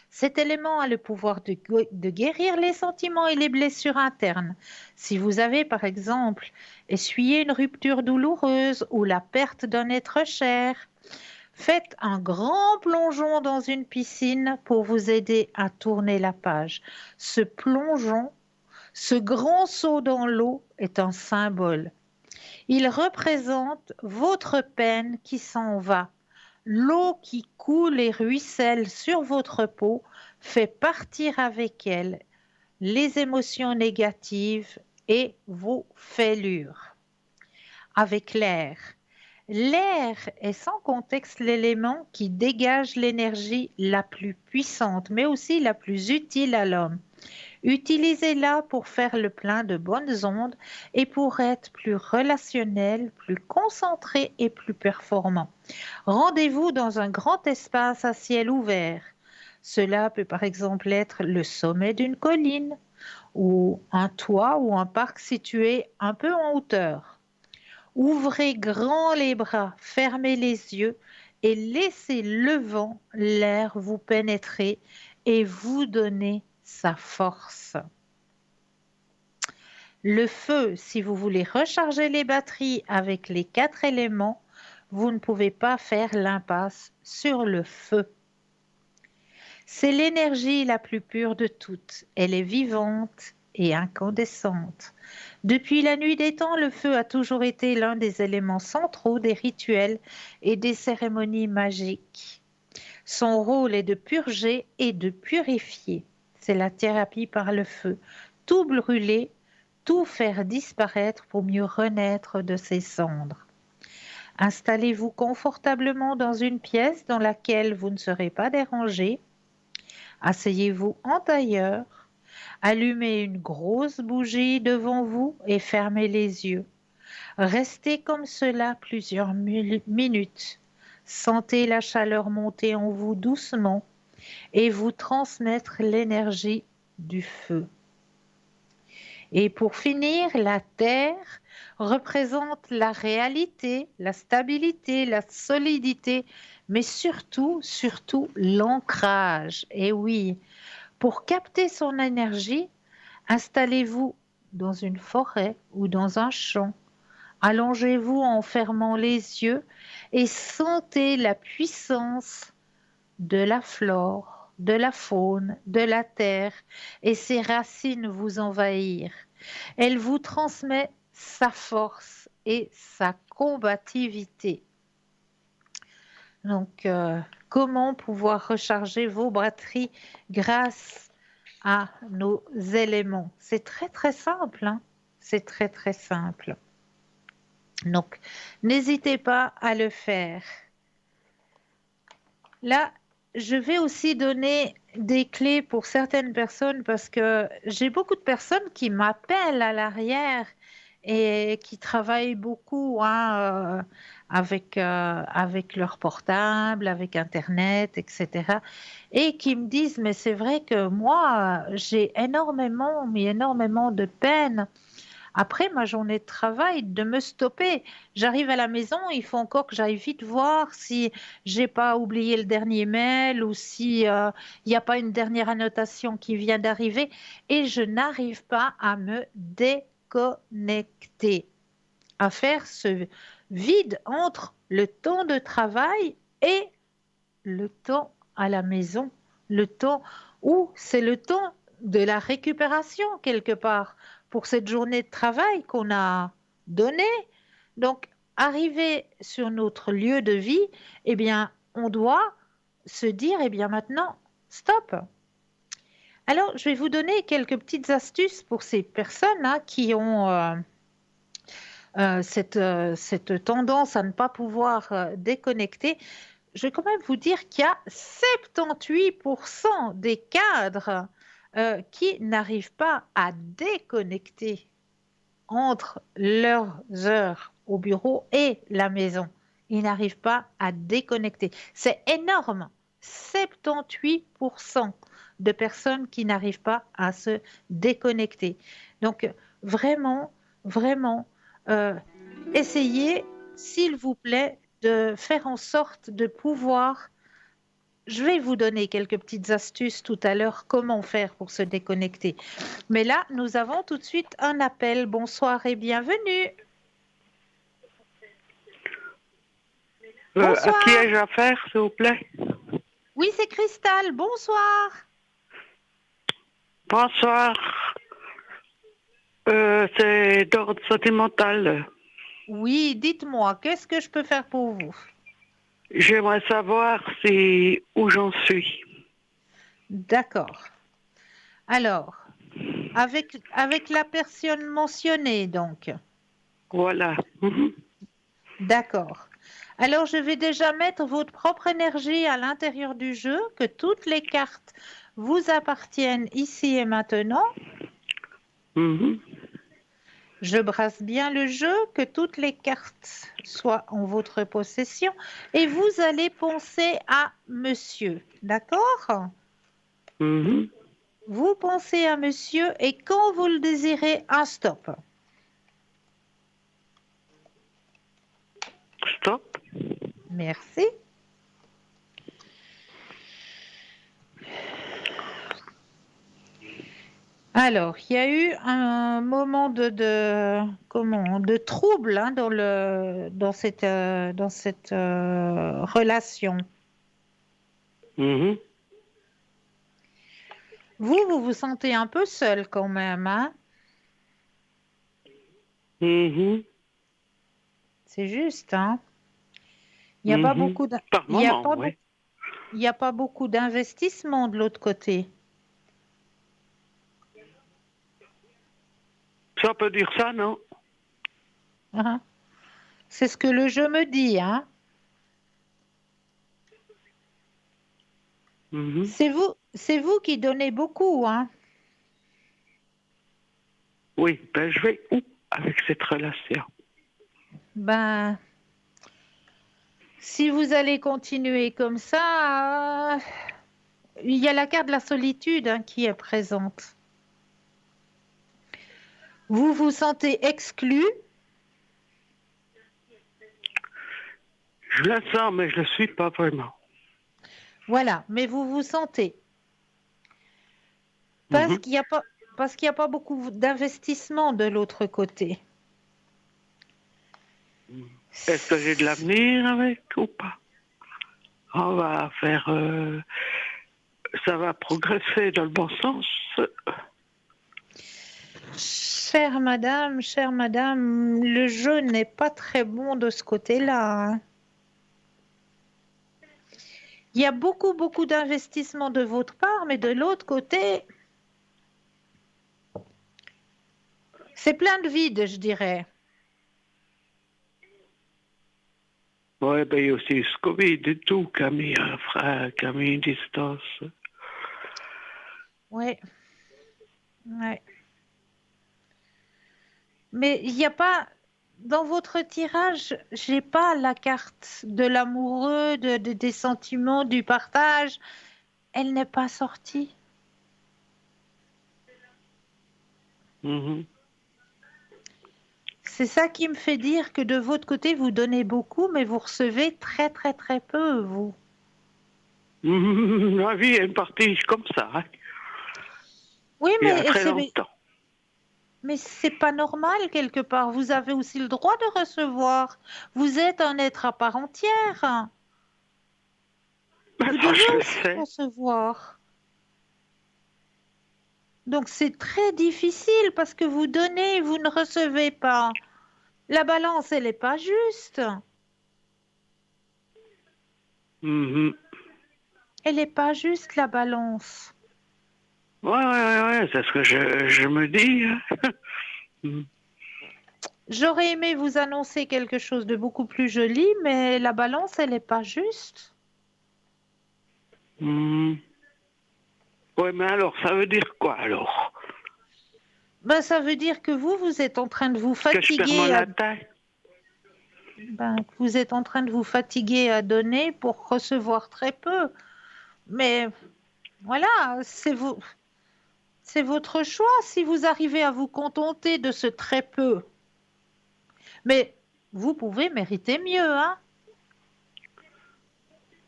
Cet élément a le pouvoir de guérir les sentiments et les blessures internes. Si vous avez, par exemple, essuyé une rupture douloureuse ou la perte d'un être cher, faites un grand plongeon dans une piscine pour vous aider à tourner la page. Ce plongeon, ce grand saut dans l'eau est un symbole. Il représente votre peine qui s'en va. L'eau qui coule et ruisselle sur votre peau fait partir avec elle les émotions négatives et vos fêlures. Avec l'air. L'air est sans contexte l'élément qui dégage l'énergie la plus puissante, mais aussi la plus utile à l'homme. Utilisez-la pour faire le plein de bonnes ondes et pour être plus relationnel, plus concentré et plus performant. Rendez-vous dans un grand espace à ciel ouvert. Cela peut par exemple être le sommet d'une colline ou un toit ou un parc situé un peu en hauteur. Ouvrez grand les bras, fermez les yeux et laissez le vent, l'air vous pénétrer et vous donner sa force. Le feu, si vous voulez recharger les batteries avec les 4 éléments, vous ne pouvez pas faire l'impasse sur le feu. C'est l'énergie la plus pure de toutes. Elle est vivante et incandescente. Depuis la nuit des temps, le feu a toujours été l'un des éléments centraux des rituels et des cérémonies magiques. Son rôle est de purger et de purifier. C'est la thérapie par le feu. Tout brûler, tout faire disparaître pour mieux renaître de ses cendres. Installez-vous confortablement dans une pièce dans laquelle vous ne serez pas dérangé. Asseyez-vous en tailleur. Allumez une grosse bougie devant vous et fermez les yeux. Restez comme cela plusieurs minutes. Sentez la chaleur monter en vous doucement et vous transmettre l'énergie du feu. Et pour finir, la terre représente la réalité, la stabilité, la solidité, mais surtout l'ancrage. Et oui, pour capter son énergie, installez-vous dans une forêt ou dans un champ. Allongez-vous en fermant les yeux et sentez la puissance de la flore, de la faune, de la terre et ses racines vous envahir. Elle vous transmet sa force et sa combativité. Donc, comment pouvoir recharger vos batteries grâce à nos éléments? C'est très très simple, hein? C'est très très simple. Donc, n'hésitez pas à le faire. Là, je vais aussi donner des clés pour certaines personnes parce que j'ai beaucoup de personnes qui m'appellent à l'arrière et qui travaillent beaucoup avec leur portable, avec Internet, etc. Et qui me disent, mais c'est vrai que moi, j'ai énormément de peine après ma journée de travail, de me stopper. J'arrive à la maison, il faut encore que j'aille vite voir si j'ai pas oublié le dernier mail ou si il n'y a pas une dernière annotation qui vient d'arriver et je n'arrive pas à me déconnecter, à faire ce vide entre le temps de travail et le temps à la maison, le temps où c'est le temps de la récupération quelque part pour cette journée de travail qu'on a donnée. Donc, arriver sur notre lieu de vie, eh bien, on doit se dire, eh bien, maintenant, stop. Alors, je vais vous donner quelques petites astuces pour ces personnes qui ont cette tendance à ne pas pouvoir déconnecter. je vais quand même vous dire qu'il y a 78% des cadres qui n'arrivent pas à déconnecter entre leurs heures au bureau et la maison. Ils n'arrivent pas à déconnecter. C'est énorme. 78% de personnes qui n'arrivent pas à se déconnecter. Donc, vraiment, vraiment, essayez, s'il vous plaît, de faire en sorte de pouvoir. Je vais vous donner quelques petites astuces tout à l'heure, comment faire pour se déconnecter. Mais là, nous avons tout de suite un appel. Bonsoir et bienvenue.
À
Bonsoir.
qui ai-je affaire, s'il vous plaît?
Oui, c'est Cristal. Bonsoir.
Bonsoir. C'est d'ordre sentimental.
Oui, dites-moi, qu'est-ce que je peux faire pour vous?
J'aimerais savoir où j'en suis.
D'accord. Alors, avec la personne mentionnée, donc.
Voilà.
D'accord. Alors, je vais déjà mettre votre propre énergie à l'intérieur du jeu, que toutes les cartes vous appartiennent ici et maintenant. Je brasse bien le jeu, que toutes les cartes soient en votre possession. Et vous allez penser à monsieur, d'accord? Vous pensez à monsieur et quand vous le désirez, un stop.
Stop.
Merci. Alors, il y a eu un moment de trouble hein, dans cette relation. Vous vous sentez un peu seul quand même, hein? C'est juste, hein? Il n'y a pas beaucoup il y a pas beaucoup d'investissement de l'autre côté.
Ça peut dire ça, non?
C'est ce que le jeu me dit, hein? C'est vous qui donnez beaucoup, hein?
Oui, ben je vais où avec cette relation?
Ben, si vous allez continuer comme ça, il y a la carte de la solitude hein, qui est présente. Vous vous sentez exclu?
Je le sens, mais je ne le suis pas vraiment.
Voilà, mais vous vous sentez. Parce qu'il n'y a pas beaucoup d'investissement de l'autre côté.
Est-ce que j'ai de l'avenir avec ou pas? On va faire... ça va progresser dans le bon sens.
Chère madame, le jeu n'est pas très bon de ce côté-là. Hein. Il y a beaucoup d'investissement de votre part, mais de l'autre côté, c'est plein de vide, je dirais.
Oui, ben il y a aussi ce Covid et tout qui a mis un frein, qui a mis une distance.
Oui. Ouais. Mais il n'y a pas, dans votre tirage, j'ai pas la carte de l'amoureux, des sentiments, du partage. Elle n'est pas sortie. C'est ça qui me fait dire que de votre côté, vous donnez beaucoup, mais vous recevez très peu, vous.
La vie est une partie comme ça. Hein.
Oui,
il y a très longtemps.
Mais c'est pas normal quelque part. Vous avez aussi le droit de recevoir. Vous êtes un être à part entière. Vous devez aussi recevoir. Donc c'est très difficile parce que vous donnez, vous ne recevez pas. La balance, elle n'est pas juste. Elle n'est pas juste, la balance.
Ouais, c'est ce que je me dis. Hein.
J'aurais aimé vous annoncer quelque chose de beaucoup plus joli, mais la balance, elle n'est pas juste.
Hmm. Oui, mais alors, ça veut dire quoi alors?
Ben, ça veut dire que vous êtes en train de vous
Que je perds mon
fatiguer
latin?
que vous êtes en train de vous fatiguer à donner pour recevoir très peu. Mais voilà, c'est votre choix si vous arrivez à vous contenter de ce très peu. Mais vous pouvez mériter mieux, hein?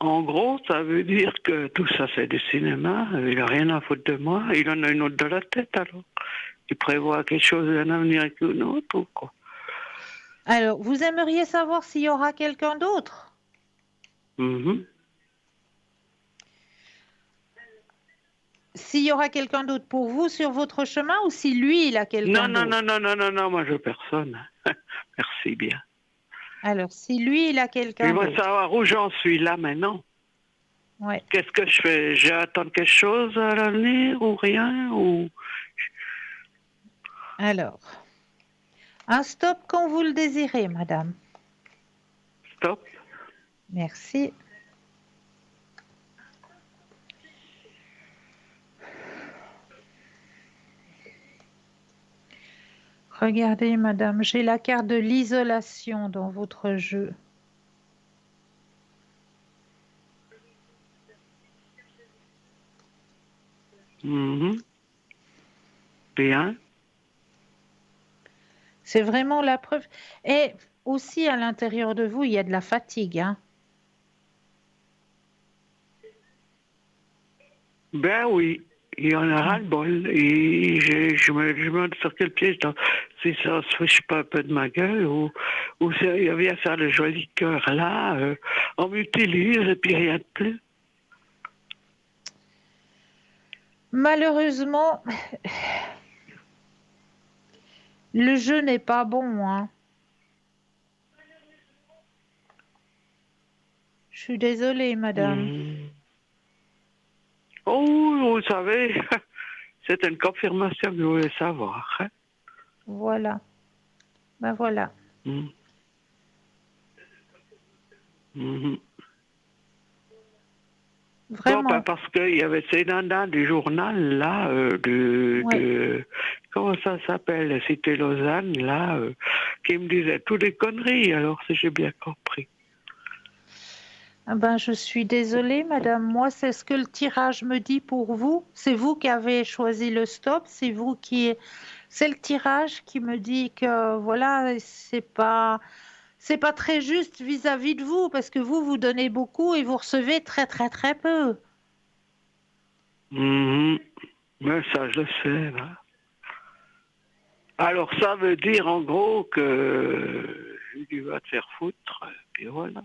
En gros, ça veut dire que tout ça, c'est du cinéma. Il n'a rien à foutre de moi. Il en a une autre de la tête, alors. Il prévoit quelque chose d'un avenir avec une autre, ou quoi?
Alors, vous aimeriez savoir s'il y aura quelqu'un d'autre?
Mhm.
S'il y aura quelqu'un d'autre pour vous sur votre chemin ou si lui, il a quelqu'un
Non, non,
d'autre?
non, non, non, non, non, moi, je veux personne. Merci bien.
Alors, si lui, il a quelqu'un
J'aimerais
d'autre.
savoir où j'en suis là maintenant.
Ouais.
Qu'est-ce que je fais? J'attends quelque chose à l'avenir ou rien ou...
Alors, un stop quand vous le désirez, madame.
Stop.
Merci. Regardez, madame, j'ai la carte de l'isolation dans votre jeu.
Mhm. Bien.
C'est vraiment la preuve. Et aussi, à l'intérieur de vous, il y a de la fatigue, hein.
Ben oui, il y en a ras-le-bol. Et je me demande sur quel pied si ça se fiche pas un peu de ma gueule ou si il vient faire le joli cœur là, on m'utilise et puis rien de plus.
Malheureusement, le jeu n'est pas bon, hein. Je suis désolée, madame.
Mhm. Oh, vous savez, c'est une confirmation que je voulais savoir. Hein.
Voilà. Ben voilà.
Mhm. Mhm. Bon, ben
Vraiment.
parce qu'il y avait ces nanas du journal, là,
Ouais.
comment ça s'appelle, Cité Lausanne, là, qui me disaient toutes des conneries, alors si j'ai bien compris.
Ah ben, je suis désolée, madame. Moi, c'est ce que le tirage me dit pour vous. C'est vous qui avez choisi le stop. C'est le tirage qui me dit que voilà, c'est pas très juste vis-à-vis de vous parce que vous donnez beaucoup et vous recevez très très très peu.
Mhm. Mais ça, je le sais, là. Alors ça veut dire en gros que tu vas te faire foutre, puis voilà.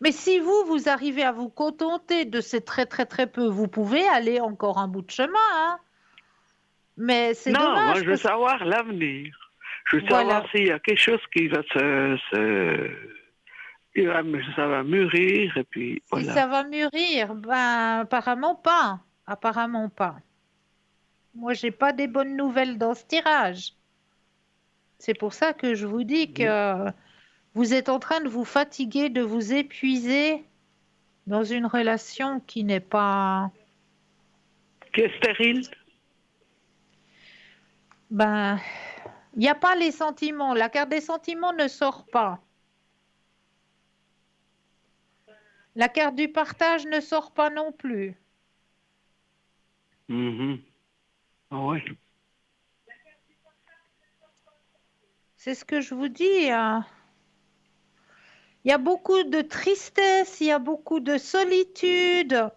Mais si vous arrivez à vous contenter de ces très très très peu, vous pouvez aller encore un bout de chemin, hein. Mais c'est
Non, moi
dommage
je veux
parce que
savoir l'avenir. Je veux savoir
voilà.
s'il y a quelque chose qui va ça va mûrir et puis
Si
voilà.
ça va mûrir, ben apparemment pas. Apparemment pas. Moi, j'ai pas des bonnes nouvelles dans ce tirage. C'est pour ça que je vous dis que vous êtes en train de vous fatiguer, de vous épuiser dans une relation qui n'est pas...
Qui est stérile?
Ben, il n'y a pas les sentiments. La carte des sentiments ne sort pas. La carte du partage ne sort pas non plus.
Mhm. Ah ouais.
C'est ce que je vous dis, hein. Il y a beaucoup de tristesse, il y a beaucoup de solitude.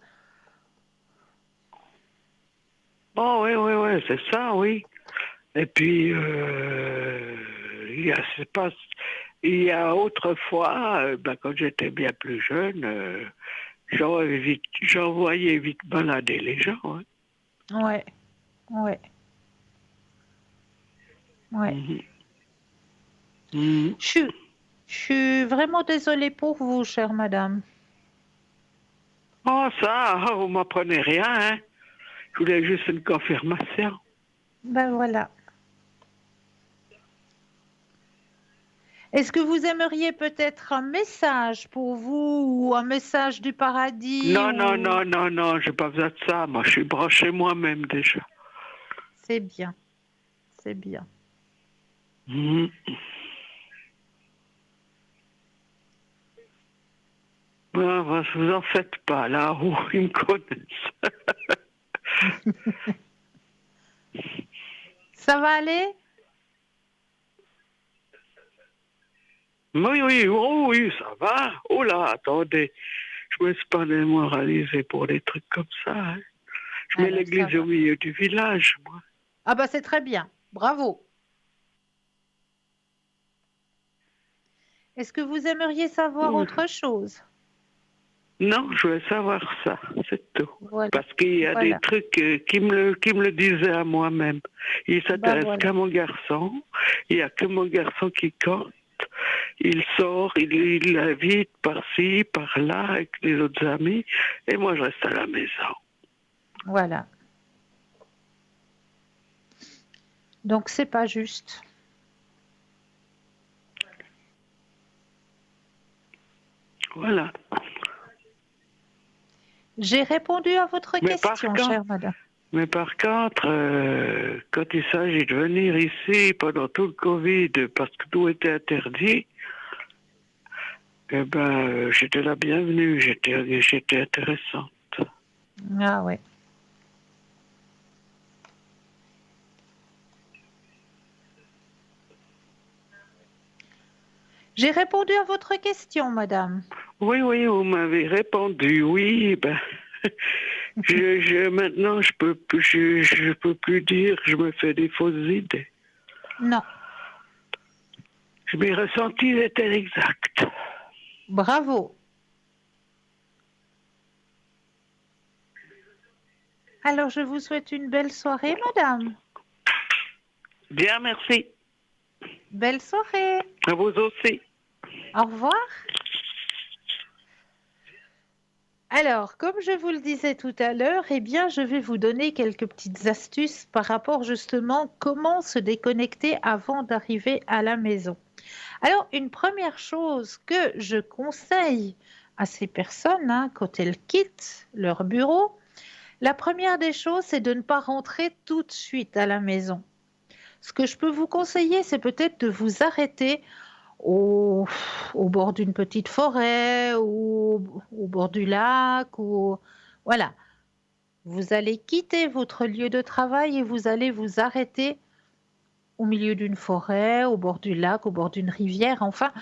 Oh oui, oui, oui, c'est ça, oui. Et puis, c'est pas, il y a autrefois, ben, quand j'étais bien plus jeune, j'envoyais vite balader les gens. Hein.
Ouais, ouais, ouais.
Mhm. Mhm.
Je suis, je suis vraiment désolée pour vous, chère madame.
Oh ça, vous m'apprenez rien, hein. Je voulais juste une confirmation.
Ben voilà. Est-ce que vous aimeriez peut-être un message pour vous ou un message du paradis
Non, non,
ou...
non, non, non, j'ai pas besoin de ça. Moi, je suis branché moi-même déjà.
C'est bien, c'est bien.
Mhm. Ah, bah, vous en faites pas, là où ils me connaissent.
Ça va aller?
Oui, oui, oh, oui, ça va. Oh là, attendez, je me suis pas démoralisé pour des trucs comme ça. Hein. Je mets
Alors, ça
l'église
va.
au milieu du village, moi.
Ah bah c'est très bien, bravo. Est-ce que vous aimeriez savoir
Oui.
autre chose?
Non, je veux savoir ça, c'est tout.
Voilà,
Parce qu'il y a des
voilà,
trucs qui me le disaient à moi-même. Il
bah
s'intéresse
voilà.
qu'à mon garçon. Il n'y a que mon garçon qui compte. Il sort, il invite par-ci, par-là, avec les autres amis. Et moi, je reste à la maison.
Voilà. Donc c'est pas juste.
Voilà.
J'ai répondu à votre
Mais par
question,
contre,
chère madame.
quand il s'agit de venir ici pendant tout le Covid, parce que tout était interdit, eh ben, j'étais la bienvenue, j'étais intéressante.
Ah ouais. J'ai répondu à votre question, madame.
Oui, oui, vous m'avez répondu, oui, ben, maintenant, je peux plus dire, je me fais des fausses idées.
Non.
Mes ressentis étaient exacts.
Bravo. Alors je vous souhaite une belle soirée, madame.
Bien, merci.
Belle soirée.
À vous aussi.
Au revoir. Alors, comme je vous le disais tout à l'heure, eh bien, je vais vous donner quelques petites astuces par rapport justement comment se déconnecter avant d'arriver à la maison. Alors, une première chose que je conseille à ces personnes, hein, quand elles quittent leur bureau, la première des choses, c'est de ne pas rentrer tout de suite à la maison. Ce que je peux vous conseiller, c'est peut-être de vous arrêter au, au bord d'une petite forêt ou au bord du lac ou voilà. Vous allez quitter votre lieu de travail et vous allez vous arrêter au milieu d'une forêt, au bord du lac, au bord d'une rivière. Enfin,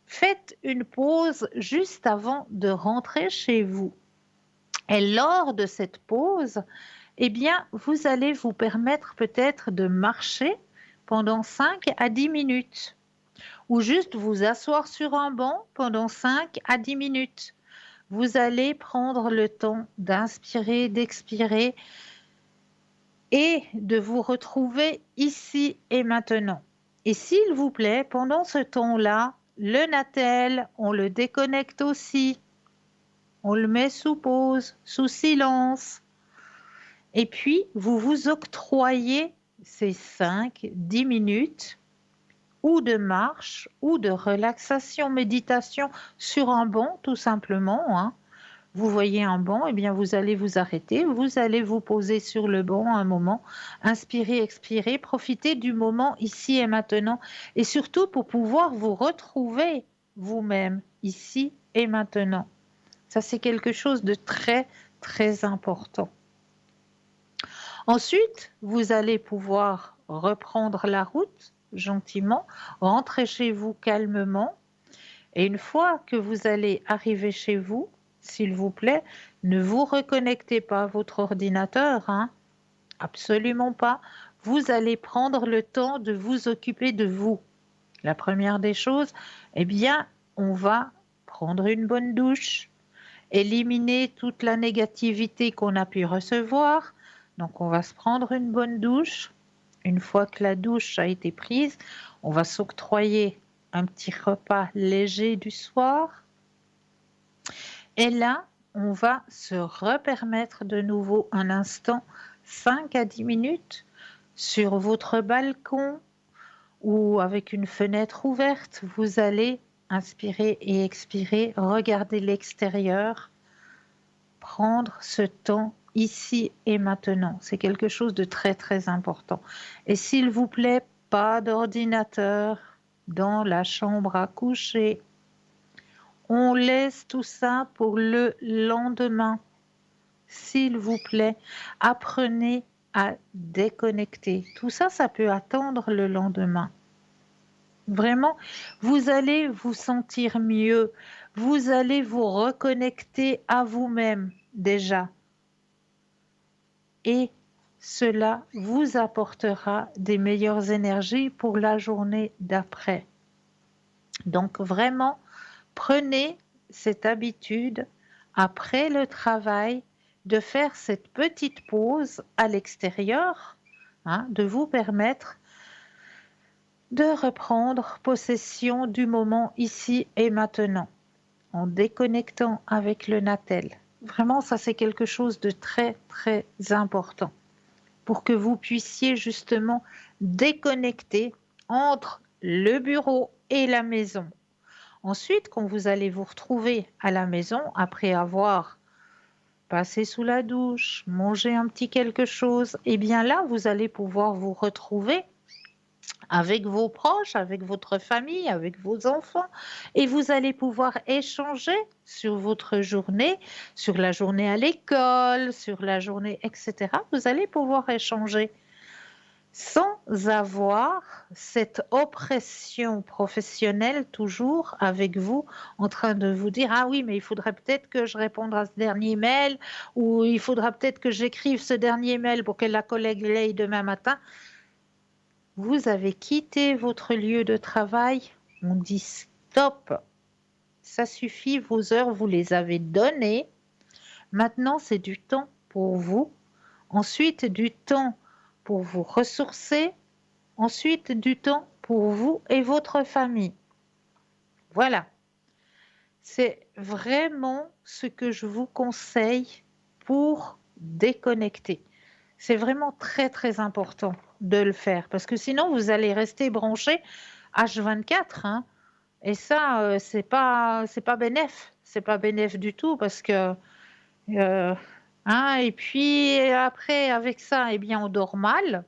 faites une pause juste avant de rentrer chez vous. Et lors de cette pause, eh bien, vous allez vous permettre peut-être de marcher pendant 5 à 10 minutes ou juste vous asseoir sur un banc pendant 5 à 10 minutes. Vous allez prendre le temps d'inspirer, d'expirer et de vous retrouver ici et maintenant. Et s'il vous plaît, pendant ce temps-là, le Natel, on le déconnecte aussi. On le met sous pause, sous silence. Et puis, vous vous octroyez ces 5-10 minutes ou de marche ou de relaxation, méditation sur un banc, tout simplement. Hein. Vous voyez un banc, eh bien vous allez vous arrêter, vous allez vous poser sur le banc un moment, inspirer, expirer, profiter du moment ici et maintenant, et surtout pour pouvoir vous retrouver vous-même ici et maintenant. Ça, c'est quelque chose de très, très important. Ensuite, vous allez pouvoir reprendre la route gentiment, rentrer chez vous calmement. Et une fois que vous allez arriver chez vous, s'il vous plaît, ne vous reconnectez pas à votre ordinateur, hein, absolument pas. Vous allez prendre le temps de vous occuper de vous. La première des choses, eh bien, on va prendre une bonne douche, éliminer toute la négativité qu'on a pu recevoir. Donc, on va se prendre une bonne douche. Une fois que la douche a été prise, on va s'octroyer un petit repas léger du soir. Et là, on va se repermettre de nouveau un instant, 5 à 10 minutes, sur votre balcon ou avec une fenêtre ouverte, vous allez inspirer et expirer, regarder l'extérieur, prendre ce temps ici et maintenant. C'est quelque chose de très très important. Et s'il vous plaît, pas d'ordinateur dans la chambre à coucher. On laisse tout ça pour le lendemain. S'il vous plaît, apprenez à déconnecter. Tout ça, ça peut attendre le lendemain. Vraiment, vous allez vous sentir mieux. Vous allez vous reconnecter à vous-même déjà. Et cela vous apportera des meilleures énergies pour la journée d'après. Donc vraiment, prenez cette habitude après le travail de faire cette petite pause à l'extérieur, de vous permettre de reprendre possession du moment ici et maintenant, en déconnectant avec le Natel. Vraiment, ça c'est quelque chose de très très important pour que vous puissiez justement déconnecter entre le bureau et la maison. Ensuite, quand vous allez vous retrouver à la maison, après avoir passé sous la douche, mangé un petit quelque chose, et bien là, vous allez pouvoir vous retrouver avec vos proches, avec votre famille, avec vos enfants, et vous allez pouvoir échanger sur votre journée, sur la journée à l'école, sur la journée, etc. Vous allez pouvoir échanger sans avoir cette oppression professionnelle toujours avec vous, en train de vous dire: ah oui, mais il faudrait peut-être que je réponde à ce dernier mail, ou il faudra peut-être que j'écrive ce dernier mail pour que la collègue l'aie demain matin. Vous avez quitté votre lieu de travail, on dit stop, ça suffit, vos heures, vous les avez données. Maintenant, c'est du temps pour vous. Ensuite, du temps pour vous ressourcer. Ensuite, du temps pour vous et votre famille. Voilà. C'est vraiment ce que je vous conseille pour déconnecter. C'est vraiment très, très important de le faire parce que sinon, vous allez rester branché H24. Et ça, c'est pas bénef. C'est pas bénef du tout parce que... et puis après, avec ça, eh bien, on dort mal.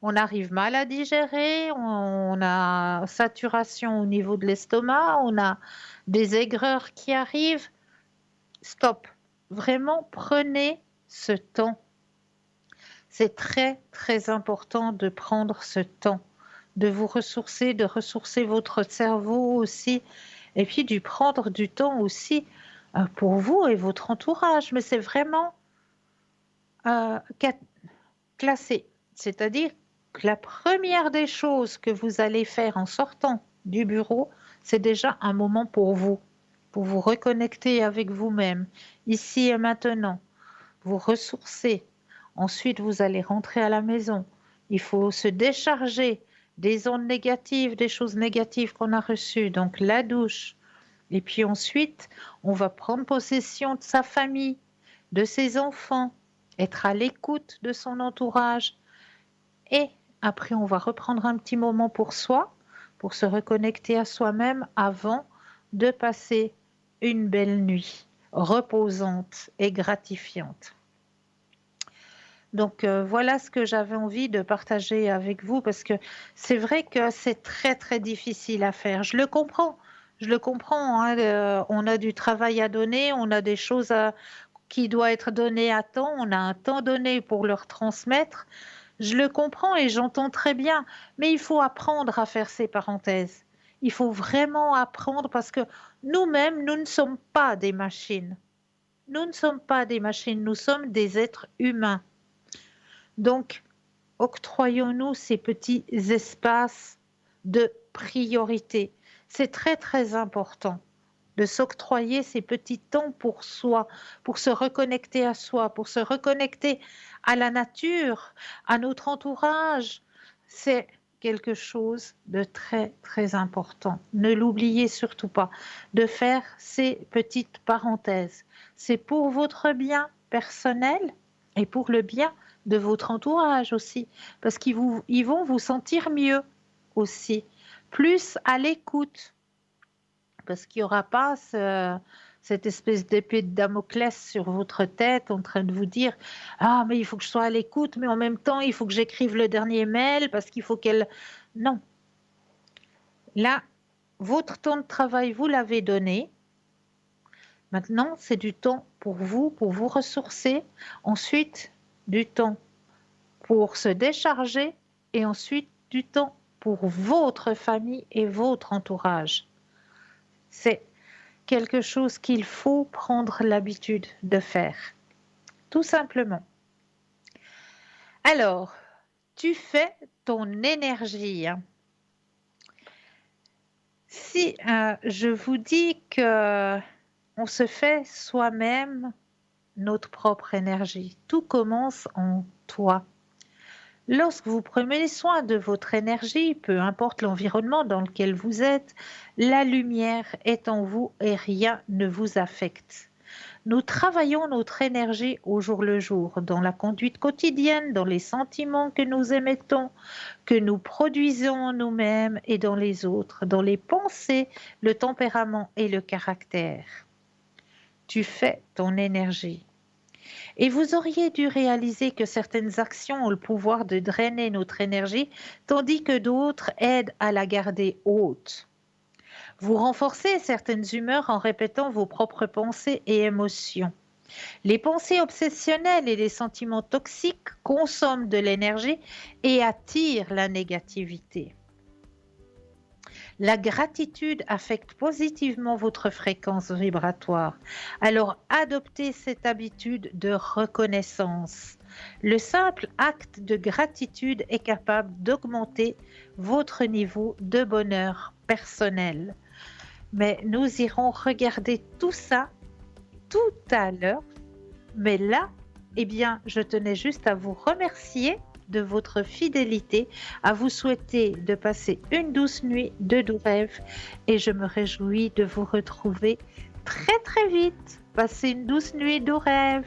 On arrive mal à digérer, on a saturation au niveau de l'estomac, on a des aigreurs qui arrivent. Stop. Vraiment, prenez ce temps. C'est très, très important de prendre ce temps, de vous ressourcer, de ressourcer votre cerveau aussi, et puis de prendre du temps aussi pour vous et votre entourage. Mais c'est vraiment classé. C'est-à-dire que la première des choses que vous allez faire en sortant du bureau, c'est déjà un moment pour vous reconnecter avec vous-même, ici et maintenant, vous ressourcer. Ensuite, vous allez rentrer à la maison. Il faut se décharger des ondes négatives, des choses négatives qu'on a reçues, donc la douche. Et puis ensuite, on va prendre possession de sa famille, de ses enfants, être à l'écoute de son entourage. Et après, on va reprendre un petit moment pour soi, pour se reconnecter à soi-même avant de passer une belle nuit reposante et gratifiante. Donc voilà ce que j'avais envie de partager avec vous parce que c'est vrai que c'est très très difficile à faire. Je le comprends. On a du travail à donner, on a des choses qui doivent être données à temps, on a un temps donné pour leur transmettre. Je le comprends et j'entends très bien, mais il faut apprendre à faire ces parenthèses. Il faut vraiment apprendre parce que nous-mêmes, nous ne sommes pas des machines. Nous ne sommes pas des machines, nous sommes des êtres humains. Donc, octroyons-nous ces petits espaces de priorité. C'est très, très important de s'octroyer ces petits temps pour soi, pour se reconnecter à soi, pour se reconnecter à la nature, à notre entourage. C'est quelque chose de très, très important. Ne l'oubliez surtout pas, de faire ces petites parenthèses. C'est pour votre bien personnel et pour le bien de votre entourage aussi, parce qu'ils vont vous sentir mieux. aussi, plus à l'écoute, parce qu'il n'y aura pas cette espèce d'épée de Damoclès sur votre tête en train de vous dire « Ah, mais il faut que je sois à l'écoute, mais en même temps, il faut que j'écrive le dernier mail parce qu'il faut qu'elle… » Non. Là, votre temps de travail, vous l'avez donné. Maintenant, c'est du temps pour vous ressourcer. Ensuite, du temps pour se décharger et ensuite du temps pour votre famille et votre entourage. C'est quelque chose qu'il faut prendre l'habitude de faire, tout simplement. Alors, tu fais ton énergie. Si je vous dis que on se fait soi-même notre propre énergie, tout commence en toi. Lorsque vous prenez soin de votre énergie, peu importe l'environnement dans lequel vous êtes, la lumière est en vous et rien ne vous affecte. Nous travaillons notre énergie au jour le jour, dans la conduite quotidienne, dans les sentiments que nous émettons, que nous produisons nous-mêmes et dans les autres, dans les pensées, le tempérament et le caractère. Tu fais ton énergie. Et vous auriez dû réaliser que certaines actions ont le pouvoir de drainer notre énergie, tandis que d'autres aident à la garder haute. Vous renforcez certaines humeurs en répétant vos propres pensées et émotions. Les pensées obsessionnelles et les sentiments toxiques consomment de l'énergie et attirent la négativité. La gratitude affecte positivement votre fréquence vibratoire. Alors adoptez cette habitude de reconnaissance. Le simple acte de gratitude est capable d'augmenter votre niveau de bonheur personnel. Mais nous irons regarder tout ça tout à l'heure. Mais là, eh bien, je tenais juste à vous remercier de votre fidélité, à vous souhaiter de passer une douce nuit de doux rêves et je me réjouis de vous retrouver très très vite. Passez une douce nuit de doux rêves.